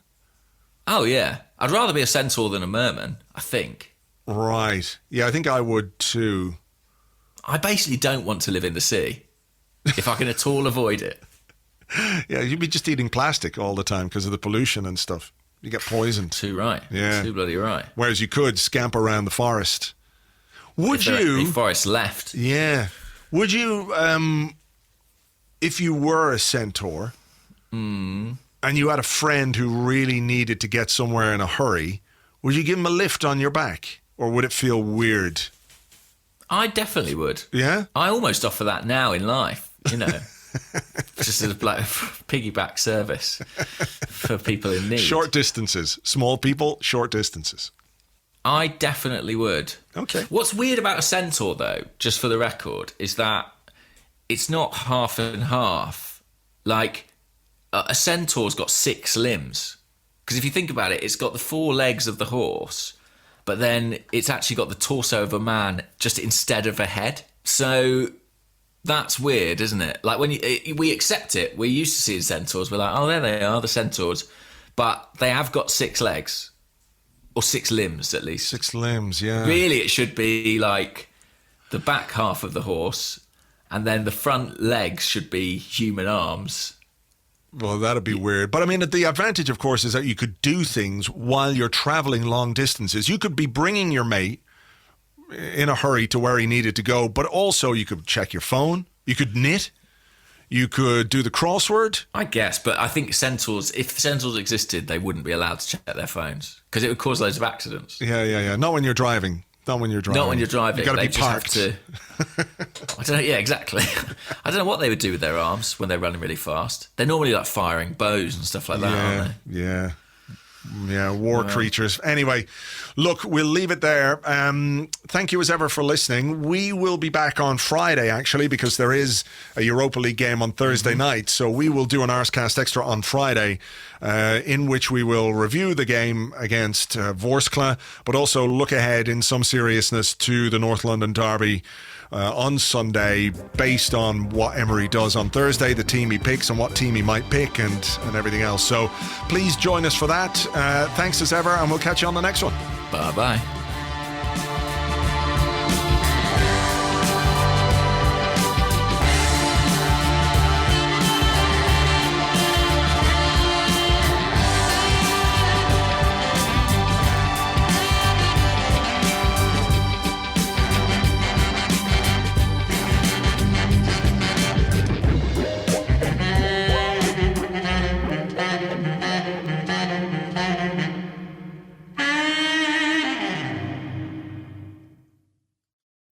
E: Oh, yeah. I'd rather be a centaur than a merman, I think.
D: Right. Yeah, I think I would too.
E: I basically don't want to live in the sea, if I can at all avoid it.
D: Yeah, you'd be just eating plastic all the time because of the pollution and stuff. You get poisoned.
E: Too right.
D: Yeah.
E: Too bloody right.
D: Whereas you could scamper around the forest. Would
E: If there
D: you...
E: any forests left.
D: Yeah. Would you, if you were a centaur and you had a friend who really needed to get somewhere in a hurry, would you give him a lift on your back? Or would it feel weird?
E: I definitely would.
D: Yeah?
E: I almost offer that now in life, just as a piggyback service for people in need.
D: Short distances. Small people, short distances.
E: I definitely would.
D: Okay.
E: What's weird about a centaur, though, just for the record, is that it's not half and half. Like, a centaur's got 6 limbs. Because if you think about it, it's got the 4 legs of the horse, but then it's actually got the torso of a man just instead of a head. So that's weird, isn't it? Like, when we accept it, we're used to seeing centaurs. We're like, oh, there they are, the centaurs. But they have got 6 legs. Or 6 limbs, at least.
D: 6 limbs, yeah.
E: Really, it should be like the back half of the horse, and then the front legs should be human arms.
D: Well, that'd be weird. But I mean, the advantage, of course, is that you could do things while you're traveling long distances. You could be bringing your mate in a hurry to where he needed to go, but also you could check your phone. You could knit. You could do the crossword.
E: I guess, but I think centaurs, if centaurs existed, they wouldn't be allowed to check their phones because it would cause loads of accidents.
D: Yeah. Not when you're driving. Not when you're driving.
E: You've got to
D: be parked.
E: I don't know. Yeah, exactly. I don't know what they would do with their arms when they're running really fast. They're normally like firing bows and stuff like that, aren't they?
D: Yeah. War creatures. Anyway, look, we'll leave it there. Thank you as ever for listening. We will be back on Friday, actually, because there is a Europa League game on Thursday night. So we will do an Arsecast Extra on Friday, in which we will review the game against Vorskla, but also look ahead in some seriousness to the North London derby on Sunday, based on what Emery does on Thursday, the team he picks and what team he might pick and everything else. So please join us for that. Thanks as ever, and we'll catch you on the next one.
E: Bye-bye.